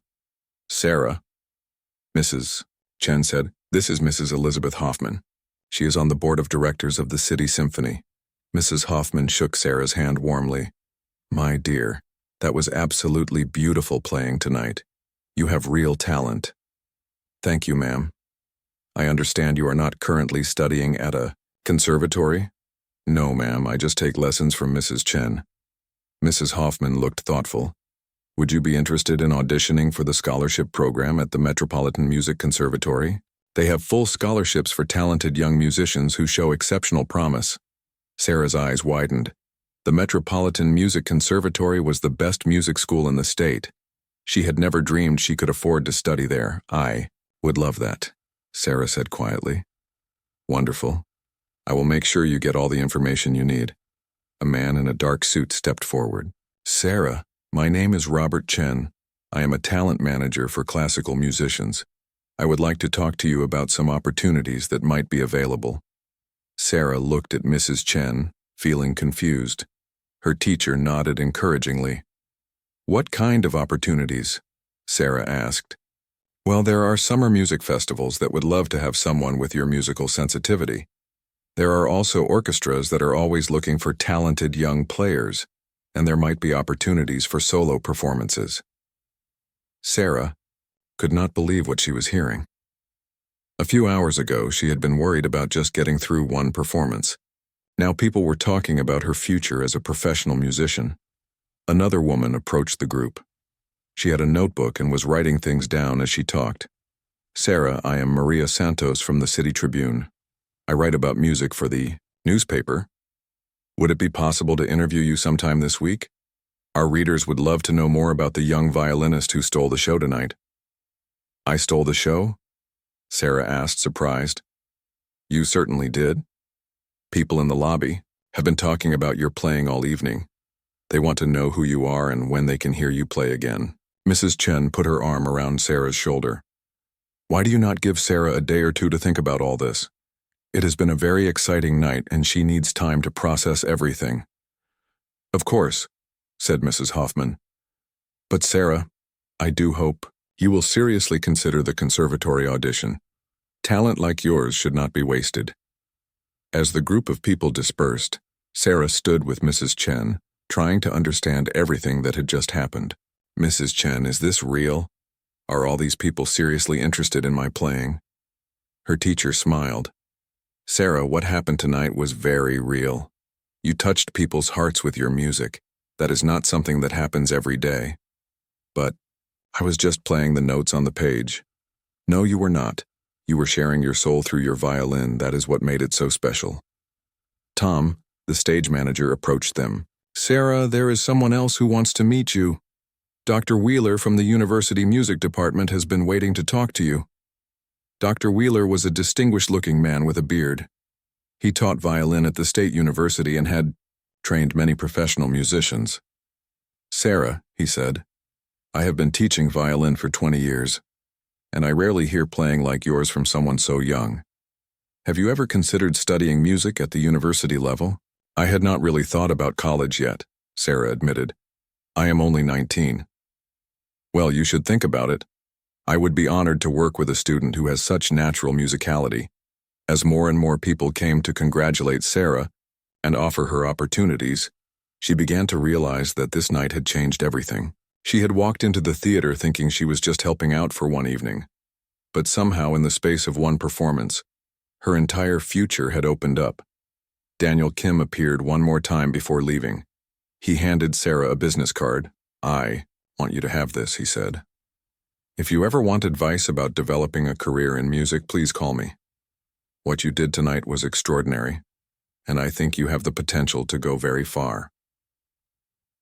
Sarah, Mrs. Chen said, this is Mrs. Elizabeth Hoffman. She is on the board of directors of the City Symphony. Mrs. Hoffman shook Sarah's hand warmly. My dear, that was absolutely beautiful playing tonight. You have real talent. Thank you, ma'am. I understand you are not currently studying at a conservatory? No, ma'am, I just take lessons from Mrs. Chen. Mrs. Hoffman looked thoughtful. Would you be interested in auditioning for the scholarship program at the Metropolitan Music Conservatory? They have full scholarships for talented young musicians who show exceptional promise. Sarah's eyes widened. The Metropolitan Music Conservatory was the best music school in the state. She had never dreamed she could afford to study there. I would love that, Sarah said quietly. Wonderful. I will make sure you get all the information you need. A man in a dark suit stepped forward. Sarah, my name is Robert Chen. I am a talent manager for classical musicians. I would like to talk to you about some opportunities that might be available. Sarah looked at Mrs. Chen, feeling confused. Her teacher nodded encouragingly. What kind of opportunities? Sarah asked. Well, there are summer music festivals that would love to have someone with your musical sensitivity. There are also orchestras that are always looking for talented young players, and there might be opportunities for solo performances. Sarah could not believe what she was hearing. A few hours ago, she had been worried about just getting through one performance. Now people were talking about her future as a professional musician. Another woman approached the group. She had a notebook and was writing things down as she talked. Sarah, I am Maria Santos from the City Tribune. I write about music for the newspaper. Would it be possible to interview you sometime this week? Our readers would love to know more about the young violinist who stole the show tonight. I stole the show? Sarah asked, surprised. You certainly did. People in the lobby have been talking about your playing all evening. They want to know who you are and when they can hear you play again. Mrs. Chen put her arm around Sarah's shoulder. Why do you not give Sarah a day or two to think about all this? It has been a very exciting night and she needs time to process everything. Of course, said Mrs. Hoffman. But Sarah, I do hope you will seriously consider the conservatory audition. Talent like yours should not be wasted. As the group of people dispersed, Sarah stood with Mrs. Chen, trying to understand everything that had just happened. Mrs. Chen, is this real? Are all these people seriously interested in my playing? Her teacher smiled. Sarah, what happened tonight was very real. You touched people's hearts with your music. That is not something that happens every day. But I was just playing the notes on the page. No, you were not. You were sharing your soul through your violin. That is what made it so special. Tom, the stage manager, approached them. Sarah, there is someone else who wants to meet you. Dr. Wheeler from the University Music Department has been waiting to talk to you. Dr. Wheeler was a distinguished-looking man with a beard. He taught violin at the State University and had trained many professional musicians. Sarah, he said, I have been teaching violin for 20 years, and I rarely hear playing like yours from someone so young. Have you ever considered studying music at the university level? I had not really thought about college yet, Sarah admitted. I am only 19. Well, you should think about it. I would be honored to work with a student who has such natural musicality. As more and more people came to congratulate Sarah and offer her opportunities, she began to realize that this night had changed everything. She had walked into the theater thinking she was just helping out for one evening. But somehow, in the space of one performance, her entire future had opened up. Daniel Kim appeared one more time before leaving. He handed Sarah a business card. "I want you to have this," he said. "If you ever want advice about developing a career in music, please call me. What you did tonight was extraordinary, and I think you have the potential to go very far."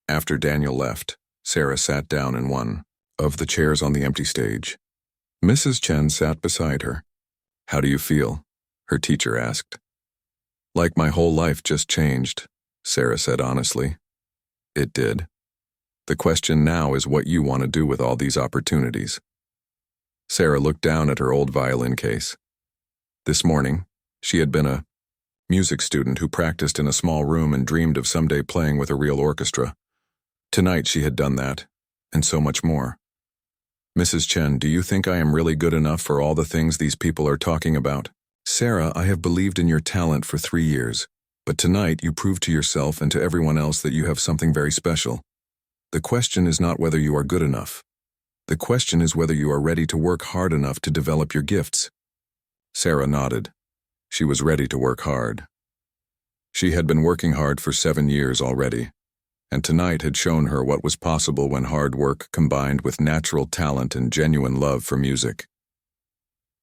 After Daniel left, Sarah sat down in one of the chairs on the empty stage. Mrs. Chen sat beside her. "How do you feel?" her teacher asked. "Like my whole life just changed," Sarah said honestly. "It did. The question now is what you want to do with all these opportunities." Sarah looked down at her old violin case. This morning, she had been a music student who practiced in a small room and dreamed of someday playing with a real orchestra. Tonight she had done that, and so much more. "Mrs. Chen, do you think I am really good enough for all the things these people are talking about?" "Sarah, I have believed in your talent for 3 years, but tonight you proved to yourself and to everyone else that you have something very special. The question is not whether you are good enough. The question is whether you are ready to work hard enough to develop your gifts." Sarah nodded. She was ready to work hard. She had been working hard for 7 years already, and tonight had shown her what was possible when hard work combined with natural talent and genuine love for music.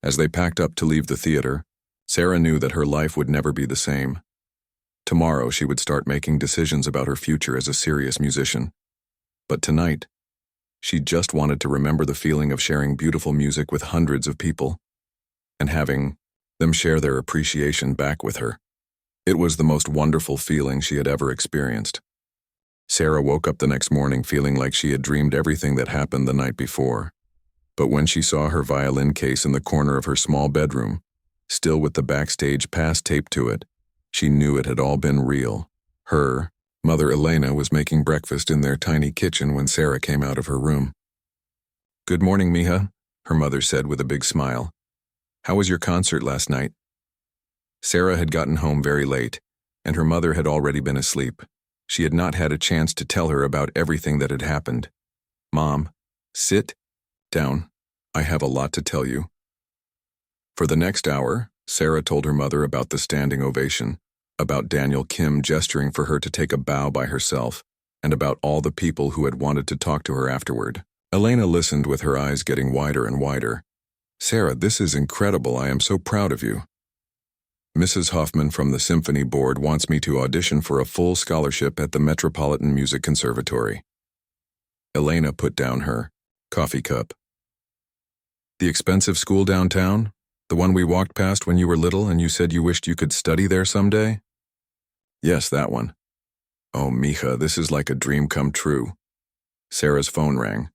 As they packed up to leave the theater, Sarah knew that her life would never be the same. Tomorrow she would start making decisions about her future as a serious musician. But tonight, she just wanted to remember the feeling of sharing beautiful music with hundreds of people and having them share their appreciation back with her. It was the most wonderful feeling she had ever experienced. Sarah woke up the next morning feeling like she had dreamed everything that happened the night before. But when she saw her violin case in the corner of her small bedroom, still with the backstage pass taped to it, she knew it had all been real. Her mother Elena was making breakfast in their tiny kitchen when Sarah came out of her room. "Good morning, Mija," her mother said with a big smile. "How was your concert last night?" Sarah had gotten home very late, and her mother had already been asleep. She had not had a chance to tell her about everything that had happened. "Mom, sit down. I have a lot to tell you." For the next hour, Sarah told her mother about the standing ovation, about Daniel Kim gesturing for her to take a bow by herself, and about all the people who had wanted to talk to her afterward. Elena listened with her eyes getting wider and wider. "Sarah, this is incredible. I am so proud of you. Mrs. Hoffman from the Symphony Board wants me to audition for a full scholarship at the Metropolitan Music Conservatory." Elena put down her coffee cup. "The expensive school downtown? The one we walked past when you were little and you said you wished you could study there someday?" "Yes, that one." "Oh, Mija, this is like a dream come true." Sarah's phone rang.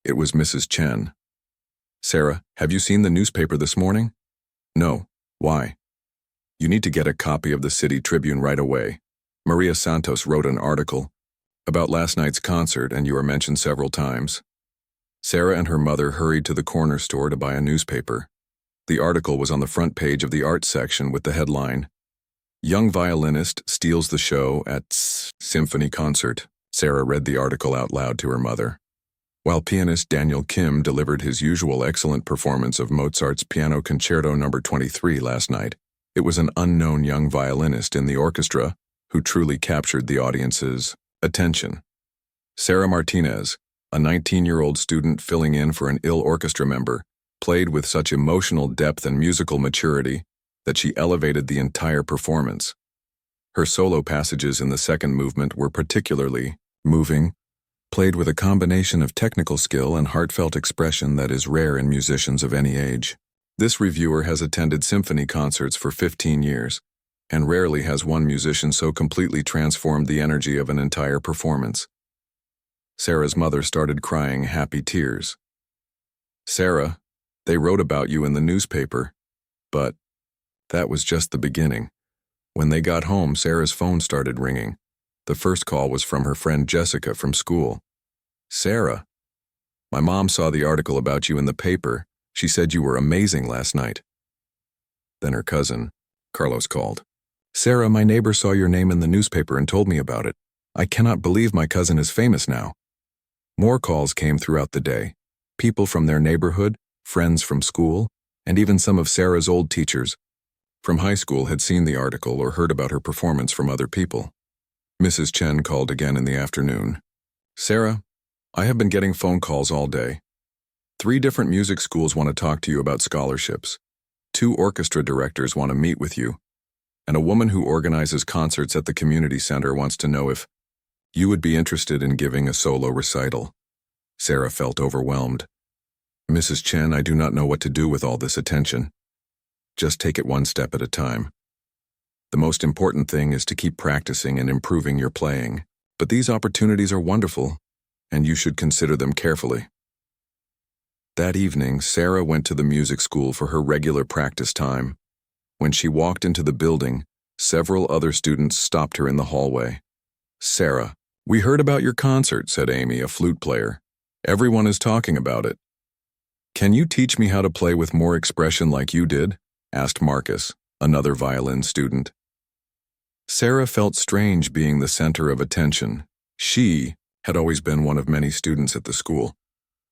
It was Mrs. Chen. "Sarah, have you seen the newspaper this morning?" "No. Why?" "You need to get a copy of the City Tribune right away. Maria Santos wrote an article about last night's concert and you were mentioned several times." Sarah and her mother hurried to the corner store to buy a newspaper. The article was on the front page of the arts section with the headline, "Young Violinist Steals the Show at Symphony Concert." Sarah read the article out loud to her mother. While pianist Daniel Kim delivered his usual excellent performance of Mozart's Piano Concerto No. 23 last night, it was an unknown young violinist in the orchestra who truly captured the audience's attention. Sarah Martinez, a 19-year-old student filling in for an ill orchestra member, played with such emotional depth and musical maturity that she elevated the entire performance. Her solo passages in the second movement were particularly moving, played with a combination of technical skill and heartfelt expression that is rare in musicians of any age. This reviewer has attended symphony concerts for 15 years, and rarely has one musician so completely transformed the energy of an entire performance. Sarah's mother started crying happy tears. "Sarah, they wrote about you in the newspaper." But that was just the beginning. When they got home, Sarah's phone started ringing. The first call was from her friend Jessica from school. "Sarah, my mom saw the article about you in the paper. She said you were amazing last night." Then her cousin, Carlos, called. "Sarah, my neighbor saw your name in the newspaper and told me about it. I cannot believe my cousin is famous now." More calls came throughout the day. People from their neighborhood, friends from school, and even some of Sarah's old teachers from high school had seen the article or heard about her performance from other people. Mrs. Chen called again in the afternoon. "Sarah, I have been getting phone calls all day. 3 different music schools want to talk to you about scholarships. 2 orchestra directors want to meet with you. And a woman who organizes concerts at the community center wants to know if you would be interested in giving a solo recital." Sarah felt overwhelmed. "Mrs. Chen, I do not know what to do with all this attention. Just take it one step at a time. The most important thing is to keep practicing and improving your playing. But these opportunities are wonderful, and you should consider them carefully." That evening, Sarah went to the music school for her regular practice time. When she walked into the building, several other students stopped her in the hallway. "Sarah, we heard about your concert," said Amy, a flute player. "Everyone is talking about it." "Can you teach me how to play with more expression like you did?" asked Marcus, another violin student. Sarah felt strange being the center of attention. She had always been one of many students at the school,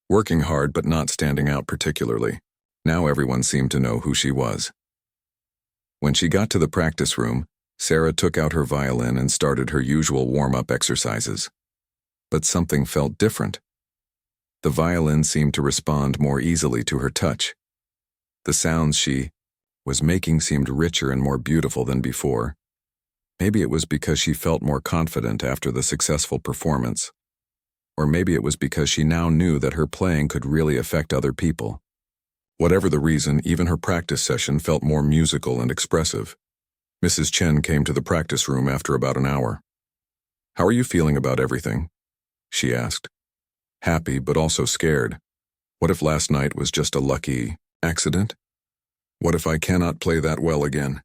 working hard but not standing out particularly. Now everyone seemed to know who she was. When she got to the practice room, Sarah took out her violin and started her usual warm-up exercises. But something felt different. The violin seemed to respond more easily to her touch. The sounds she was making seemed richer and more beautiful than before. Maybe it was because she felt more confident after the successful performance. Or maybe it was because she now knew that her playing could really affect other people. Whatever the reason, even her practice session felt more musical and expressive. Mrs. Chen came to the practice room after about an hour. "How are you feeling about everything?" she asked. Happy, but also scared. What if last night was just a lucky accident? What if I cannot play that well again?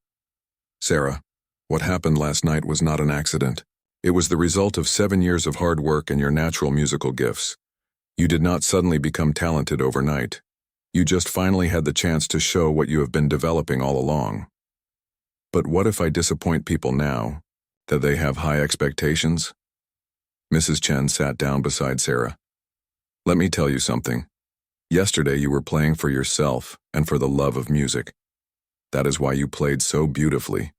"Sarah, what happened last night was not an accident. It was the result of 7 years of hard work and your natural musical gifts. You did not suddenly become talented overnight. You just finally had the chance to show what you have been developing all along. But what if I disappoint people now, that they have high expectations?" Mrs. Chen sat down beside Sarah. "Let me tell you something. Yesterday you were playing for yourself and for the love of music. That is why you played so beautifully.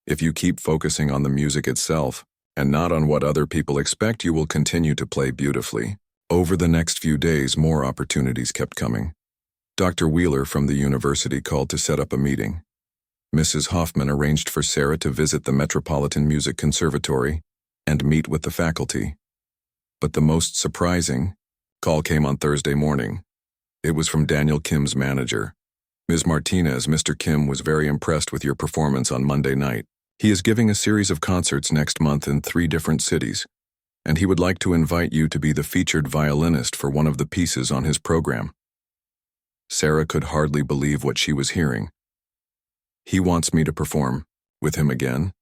If you keep focusing on the music itself and not on what other people expect, you will continue to play beautifully." Over the next few days, more opportunities kept coming. Dr. Wheeler from the university called to set up a meeting. Mrs. Hoffman arranged for Sarah to visit the Metropolitan Music Conservatory and meet with the faculty. But the most surprising call came on Thursday morning. It was from Daniel Kim's manager. "Ms. Martinez, Mr. Kim was very impressed with your performance on Monday night. He is giving a series of concerts next month in 3 different cities, and he would like to invite you to be the featured violinist for one of the pieces on his program." Sarah could hardly believe what she was hearing. "He wants me to perform with him again?"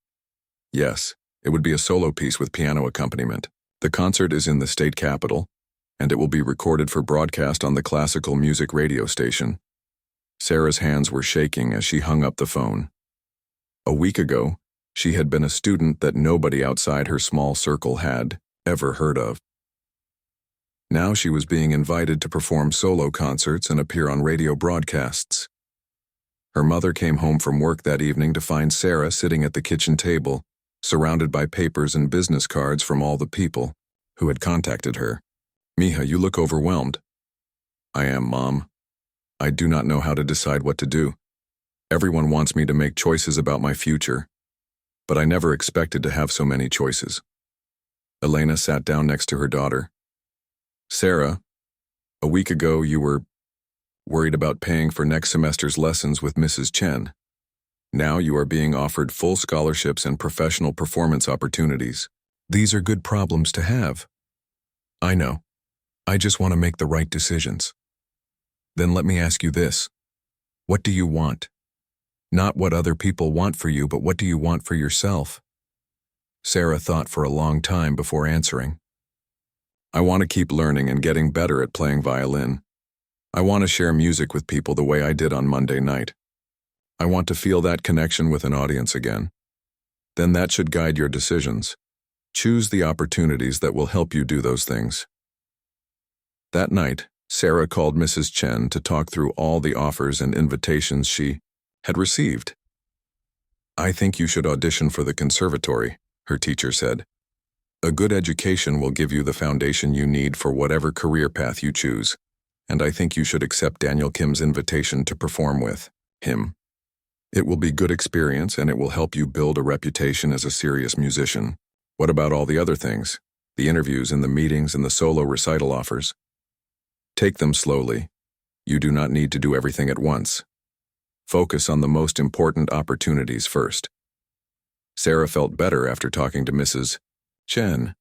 "Yes, it would be a solo piece with piano accompaniment. The concert is in the state capitol, and it will be recorded for broadcast on the classical music radio station." Sarah's hands were shaking as she hung up the phone. A week ago, she had been a student that nobody outside her small circle had ever heard of. Now she was being invited to perform solo concerts and appear on radio broadcasts. Her mother came home from work that evening to find Sarah sitting at the kitchen table, surrounded by papers and business cards from all the people who had contacted her. "Mija, you look overwhelmed." "I am, Mom. I do not know how to decide what to do. Everyone wants me to make choices about my future, but I never expected to have so many choices." Elena sat down next to her daughter. "Sarah, a week ago you were worried about paying for next semester's lessons with Mrs. Chen. Now you are being offered full scholarships and professional performance opportunities. These are good problems to have. I know. I just want to make the right decisions. Then let me ask you this. What do you want? Not what other people want for you, but what do you want for yourself? Sarah thought for a long time before answering. I want to keep learning and getting better at playing violin. I want to share music with people the way I did on Monday night. I want to feel that connection with an audience again. Then that should guide your decisions. Choose the opportunities that will help you do those things. That night, Sarah called Mrs. Chen to talk through all the offers and invitations she had received. I think you should audition for the conservatory, her teacher said. A good education will give you the foundation you need for whatever career path you choose, and I think you should accept Daniel Kim's invitation to perform with him. It will be good experience and it will help you build a reputation as a serious musician. What about all the other things? The interviews and the meetings and the solo recital offers? Take them slowly. You do not need to do everything at once. Focus on the most important opportunities first. Sarah felt better after talking to Mrs. Chen.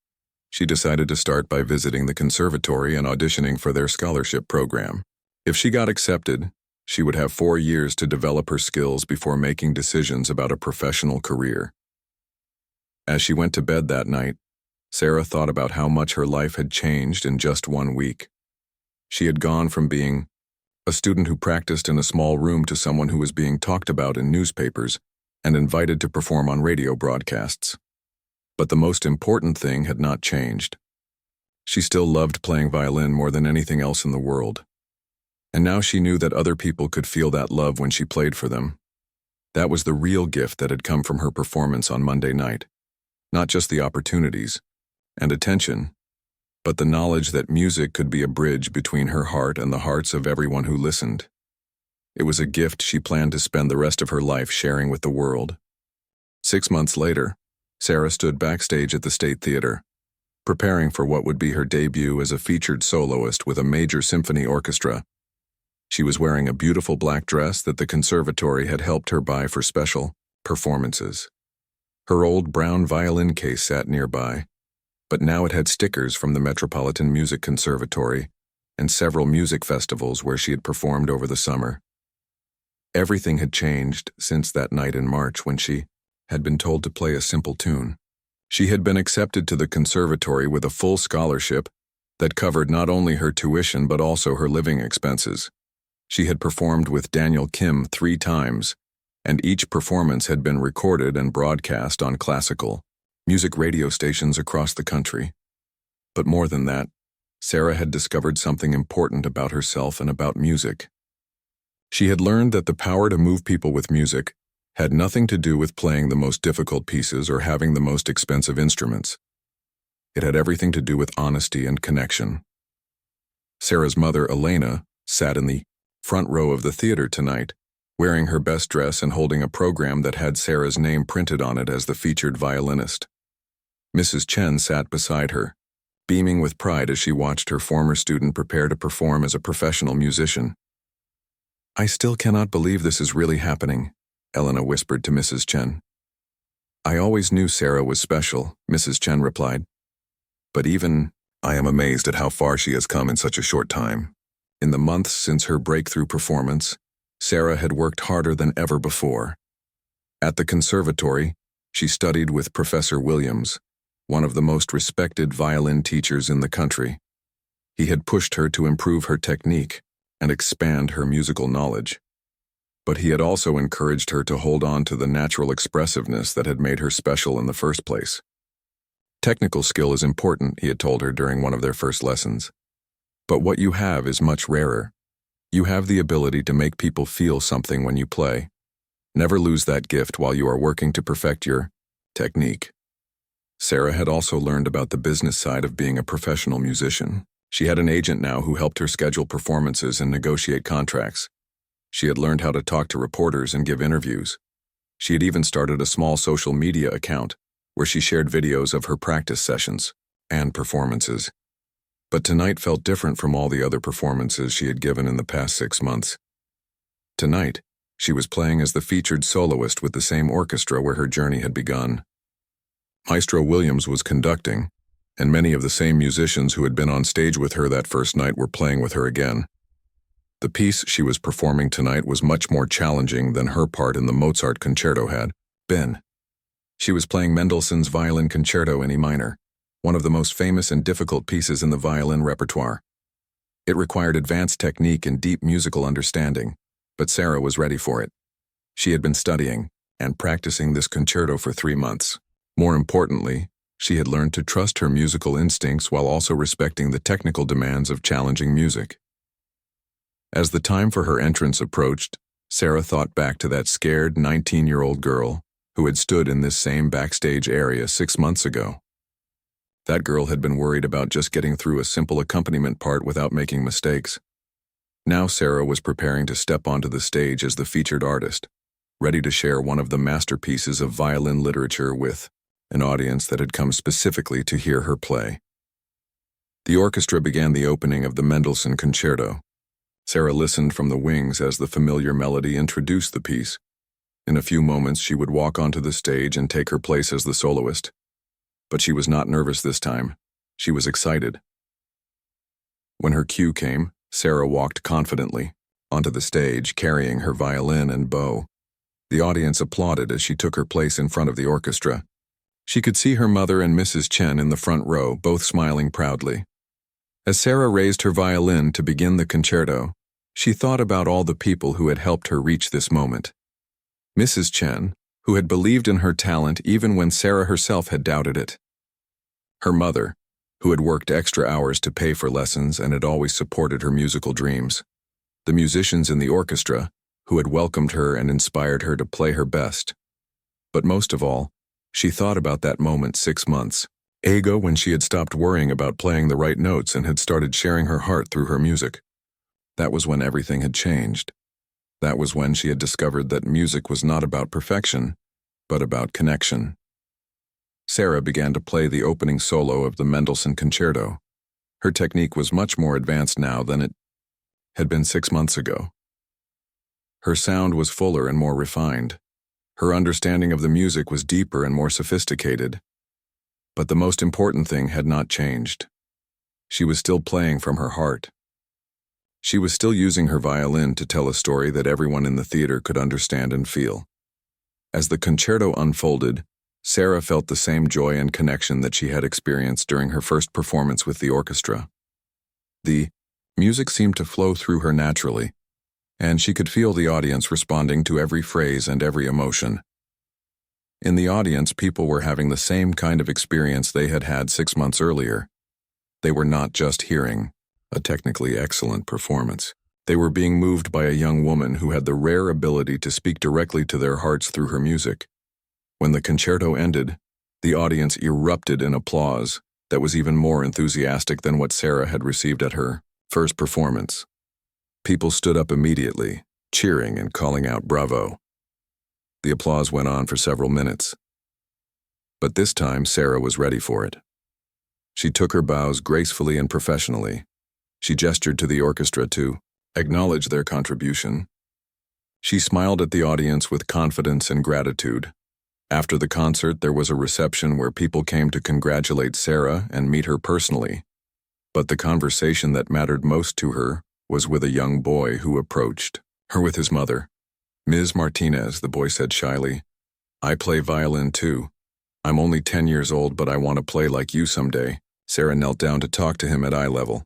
She decided to start by visiting the conservatory and auditioning for their scholarship program. If she got accepted, she would have 4 years to develop her skills before making decisions about a professional career. As she went to bed that night, Sarah thought about how much her life had changed in just 1 week. She had gone from being a student who practiced in a small room to someone who was being talked about in newspapers and invited to perform on radio broadcasts. But the most important thing had not changed. She still loved playing violin more than anything else in the world. And now she knew that other people could feel that love when she played for them. That was the real gift that had come from her performance on Monday night. Not just the opportunities and attention, but the knowledge that music could be a bridge between her heart and the hearts of everyone who listened. It was a gift she planned to spend the rest of her life sharing with the world. 6 months later, Sarah stood backstage at the State Theater, preparing for what would be her debut as a featured soloist with a major symphony orchestra. She was wearing a beautiful black dress that the conservatory had helped her buy for special performances. Her old brown violin case sat nearby, but now it had stickers from the Metropolitan Music Conservatory and several music festivals where she had performed over the summer. Everything had changed since that night in March when she had been told to play a simple tune. She had been accepted to the conservatory with a full scholarship that covered not only her tuition but also her living expenses. She had performed with Daniel Kim 3 times, and each performance had been recorded and broadcast on classical music radio stations across the country. But more than that, Sarah had discovered something important about herself and about music. She had learned that the power to move people with music had nothing to do with playing the most difficult pieces or having the most expensive instruments. It had everything to do with honesty and connection. Sarah's mother, Elena, sat in the front row of the theater tonight, wearing her best dress and holding a program that had Sarah's name printed on it as the featured violinist. Mrs. Chen sat beside her, beaming with pride as she watched her former student prepare to perform as a professional musician. I still cannot believe this is really happening, Elena whispered to Mrs. Chen. I always knew Sarah was special, Mrs. Chen replied. But I am amazed at how far she has come in such a short time. In the months since her breakthrough performance, Sarah had worked harder than ever before. At the conservatory, she studied with Professor Williams, one of the most respected violin teachers in the country. He had pushed her to improve her technique and expand her musical knowledge. But he had also encouraged her to hold on to the natural expressiveness that had made her special in the first place. Technical skill is important, he had told her during one of their first lessons. But what you have is much rarer. You have the ability to make people feel something when you play. Never lose that gift while you are working to perfect your technique. Sarah had also learned about the business side of being a professional musician. She had an agent now who helped her schedule performances and negotiate contracts. She had learned how to talk to reporters and give interviews. She had even started a small social media account where she shared videos of her practice sessions and performances. But tonight felt different from all the other performances she had given in the past 6 months. Tonight, she was playing as the featured soloist with the same orchestra where her journey had begun. Maestro Williams was conducting, and many of the same musicians who had been on stage with her that first night were playing with her again. The piece she was performing tonight was much more challenging than her part in the Mozart concerto had been. She was playing Mendelssohn's Violin Concerto in E minor, one of the most famous and difficult pieces in the violin repertoire. It required advanced technique and deep musical understanding, but Sarah was ready for it. She had been studying and practicing this concerto for 3 months. More importantly, she had learned to trust her musical instincts while also respecting the technical demands of challenging music. As the time for her entrance approached, Sarah thought back to that scared 19-year-old girl who had stood in this same backstage area 6 months ago. That girl had been worried about just getting through a simple accompaniment part without making mistakes. Now Sarah was preparing to step onto the stage as the featured artist, ready to share one of the masterpieces of violin literature with an audience that had come specifically to hear her play. The orchestra began the opening of the Mendelssohn Concerto. Sarah listened from the wings as the familiar melody introduced the piece. In a few moments, she would walk onto the stage and take her place as the soloist. But she was not nervous this time. She was excited. When her cue came, Sarah walked confidently onto the stage, carrying her violin and bow. The audience applauded as she took her place in front of the orchestra. She could see her mother and Mrs. Chen in the front row, both smiling proudly. As Sarah raised her violin to begin the concerto, she thought about all the people who had helped her reach this moment. Mrs. Chen, who had believed in her talent even when Sarah herself had doubted it. Her mother, who had worked extra hours to pay for lessons and had always supported her musical dreams. The musicians in the orchestra, who had welcomed her and inspired her to play her best. But most of all, she thought about that moment 6 months ago when she had stopped worrying about playing the right notes and had started sharing her heart through her music. That was when everything had changed. That was when she had discovered that music was not about perfection, but about connection. Sarah began to play the opening solo of the Mendelssohn Concerto. Her technique was much more advanced now than it had been 6 months ago. Her sound was fuller and more refined. Her understanding of the music was deeper and more sophisticated. But the most important thing had not changed. She was still playing from her heart. She was still using her violin to tell a story that everyone in the theater could understand and feel. As the concerto unfolded, Sarah felt the same joy and connection that she had experienced during her first performance with the orchestra. The music seemed to flow through her naturally, and she could feel the audience responding to every phrase and every emotion. In the audience, people were having the same kind of experience they had had 6 months earlier. They were not just hearing a technically excellent performance. They were being moved by a young woman who had the rare ability to speak directly to their hearts through her music. When the concerto ended, the audience erupted in applause that was even more enthusiastic than what Sarah had received at her first performance. People stood up immediately, cheering and calling out "Bravo." The applause went on for several minutes. But this time, Sarah was ready for it. She took her bows gracefully and professionally. She gestured to the orchestra to acknowledge their contribution. She smiled at the audience with confidence and gratitude. After the concert, there was a reception where people came to congratulate Sarah and meet her personally. But the conversation that mattered most to her was with a young boy who approached her with his mother. "Ms. Martinez," the boy said shyly, "I play violin too. I'm only 10 years old, but I want to play like you someday." Sarah knelt down to talk to him at eye level.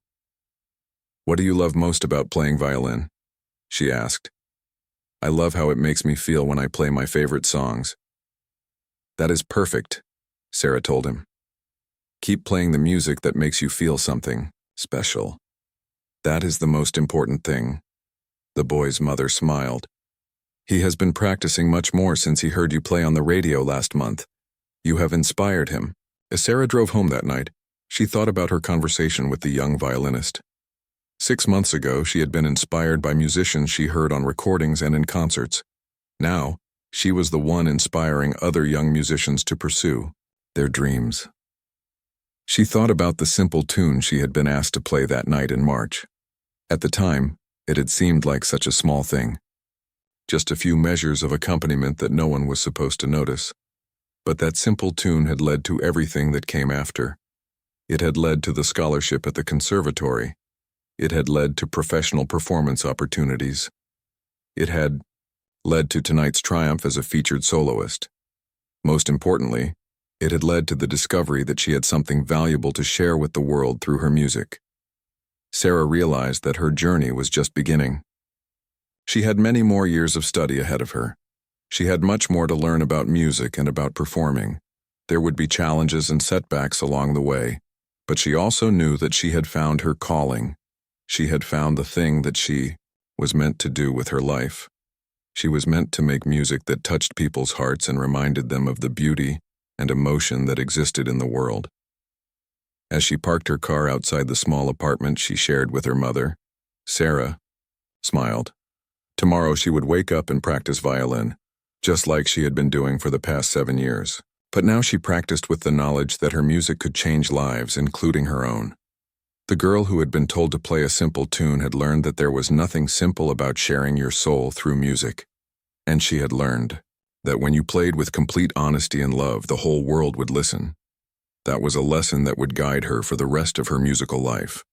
"What do you love most about playing violin?" she asked. "I love how it makes me feel when I play my favorite songs." "That is perfect," Sarah told him. "Keep playing the music that makes you feel something special. That is the most important thing." The boy's mother smiled. "He has been practicing much more since he heard you play on the radio last month. You have inspired him." As Sarah drove home that night, she thought about her conversation with the young violinist. 6 months ago, she had been inspired by musicians she heard on recordings and in concerts. Now, she was the one inspiring other young musicians to pursue their dreams. She thought about the simple tune she had been asked to play that night in March. At the time, it had seemed like such a small thing. Just a few measures of accompaniment that no one was supposed to notice. But that simple tune had led to everything that came after. It had led to the scholarship at the conservatory. It had led to professional performance opportunities. It had led to tonight's triumph as a featured soloist. Most importantly, it had led to the discovery that she had something valuable to share with the world through her music. Sarah realized that her journey was just beginning. She had many more years of study ahead of her. She had much more to learn about music and about performing. There would be challenges and setbacks along the way, but she also knew that she had found her calling. She had found the thing that she was meant to do with her life. She was meant to make music that touched people's hearts and reminded them of the beauty and emotion that existed in the world. As she parked her car outside the small apartment she shared with her mother, Sarah smiled. Tomorrow she would wake up and practice violin, just like she had been doing for the past 7 years. But now she practiced with the knowledge that her music could change lives, including her own. The girl who had been told to play a simple tune had learned that there was nothing simple about sharing your soul through music. And she had learned that when you played with complete honesty and love, the whole world would listen. That was a lesson that would guide her for the rest of her musical life.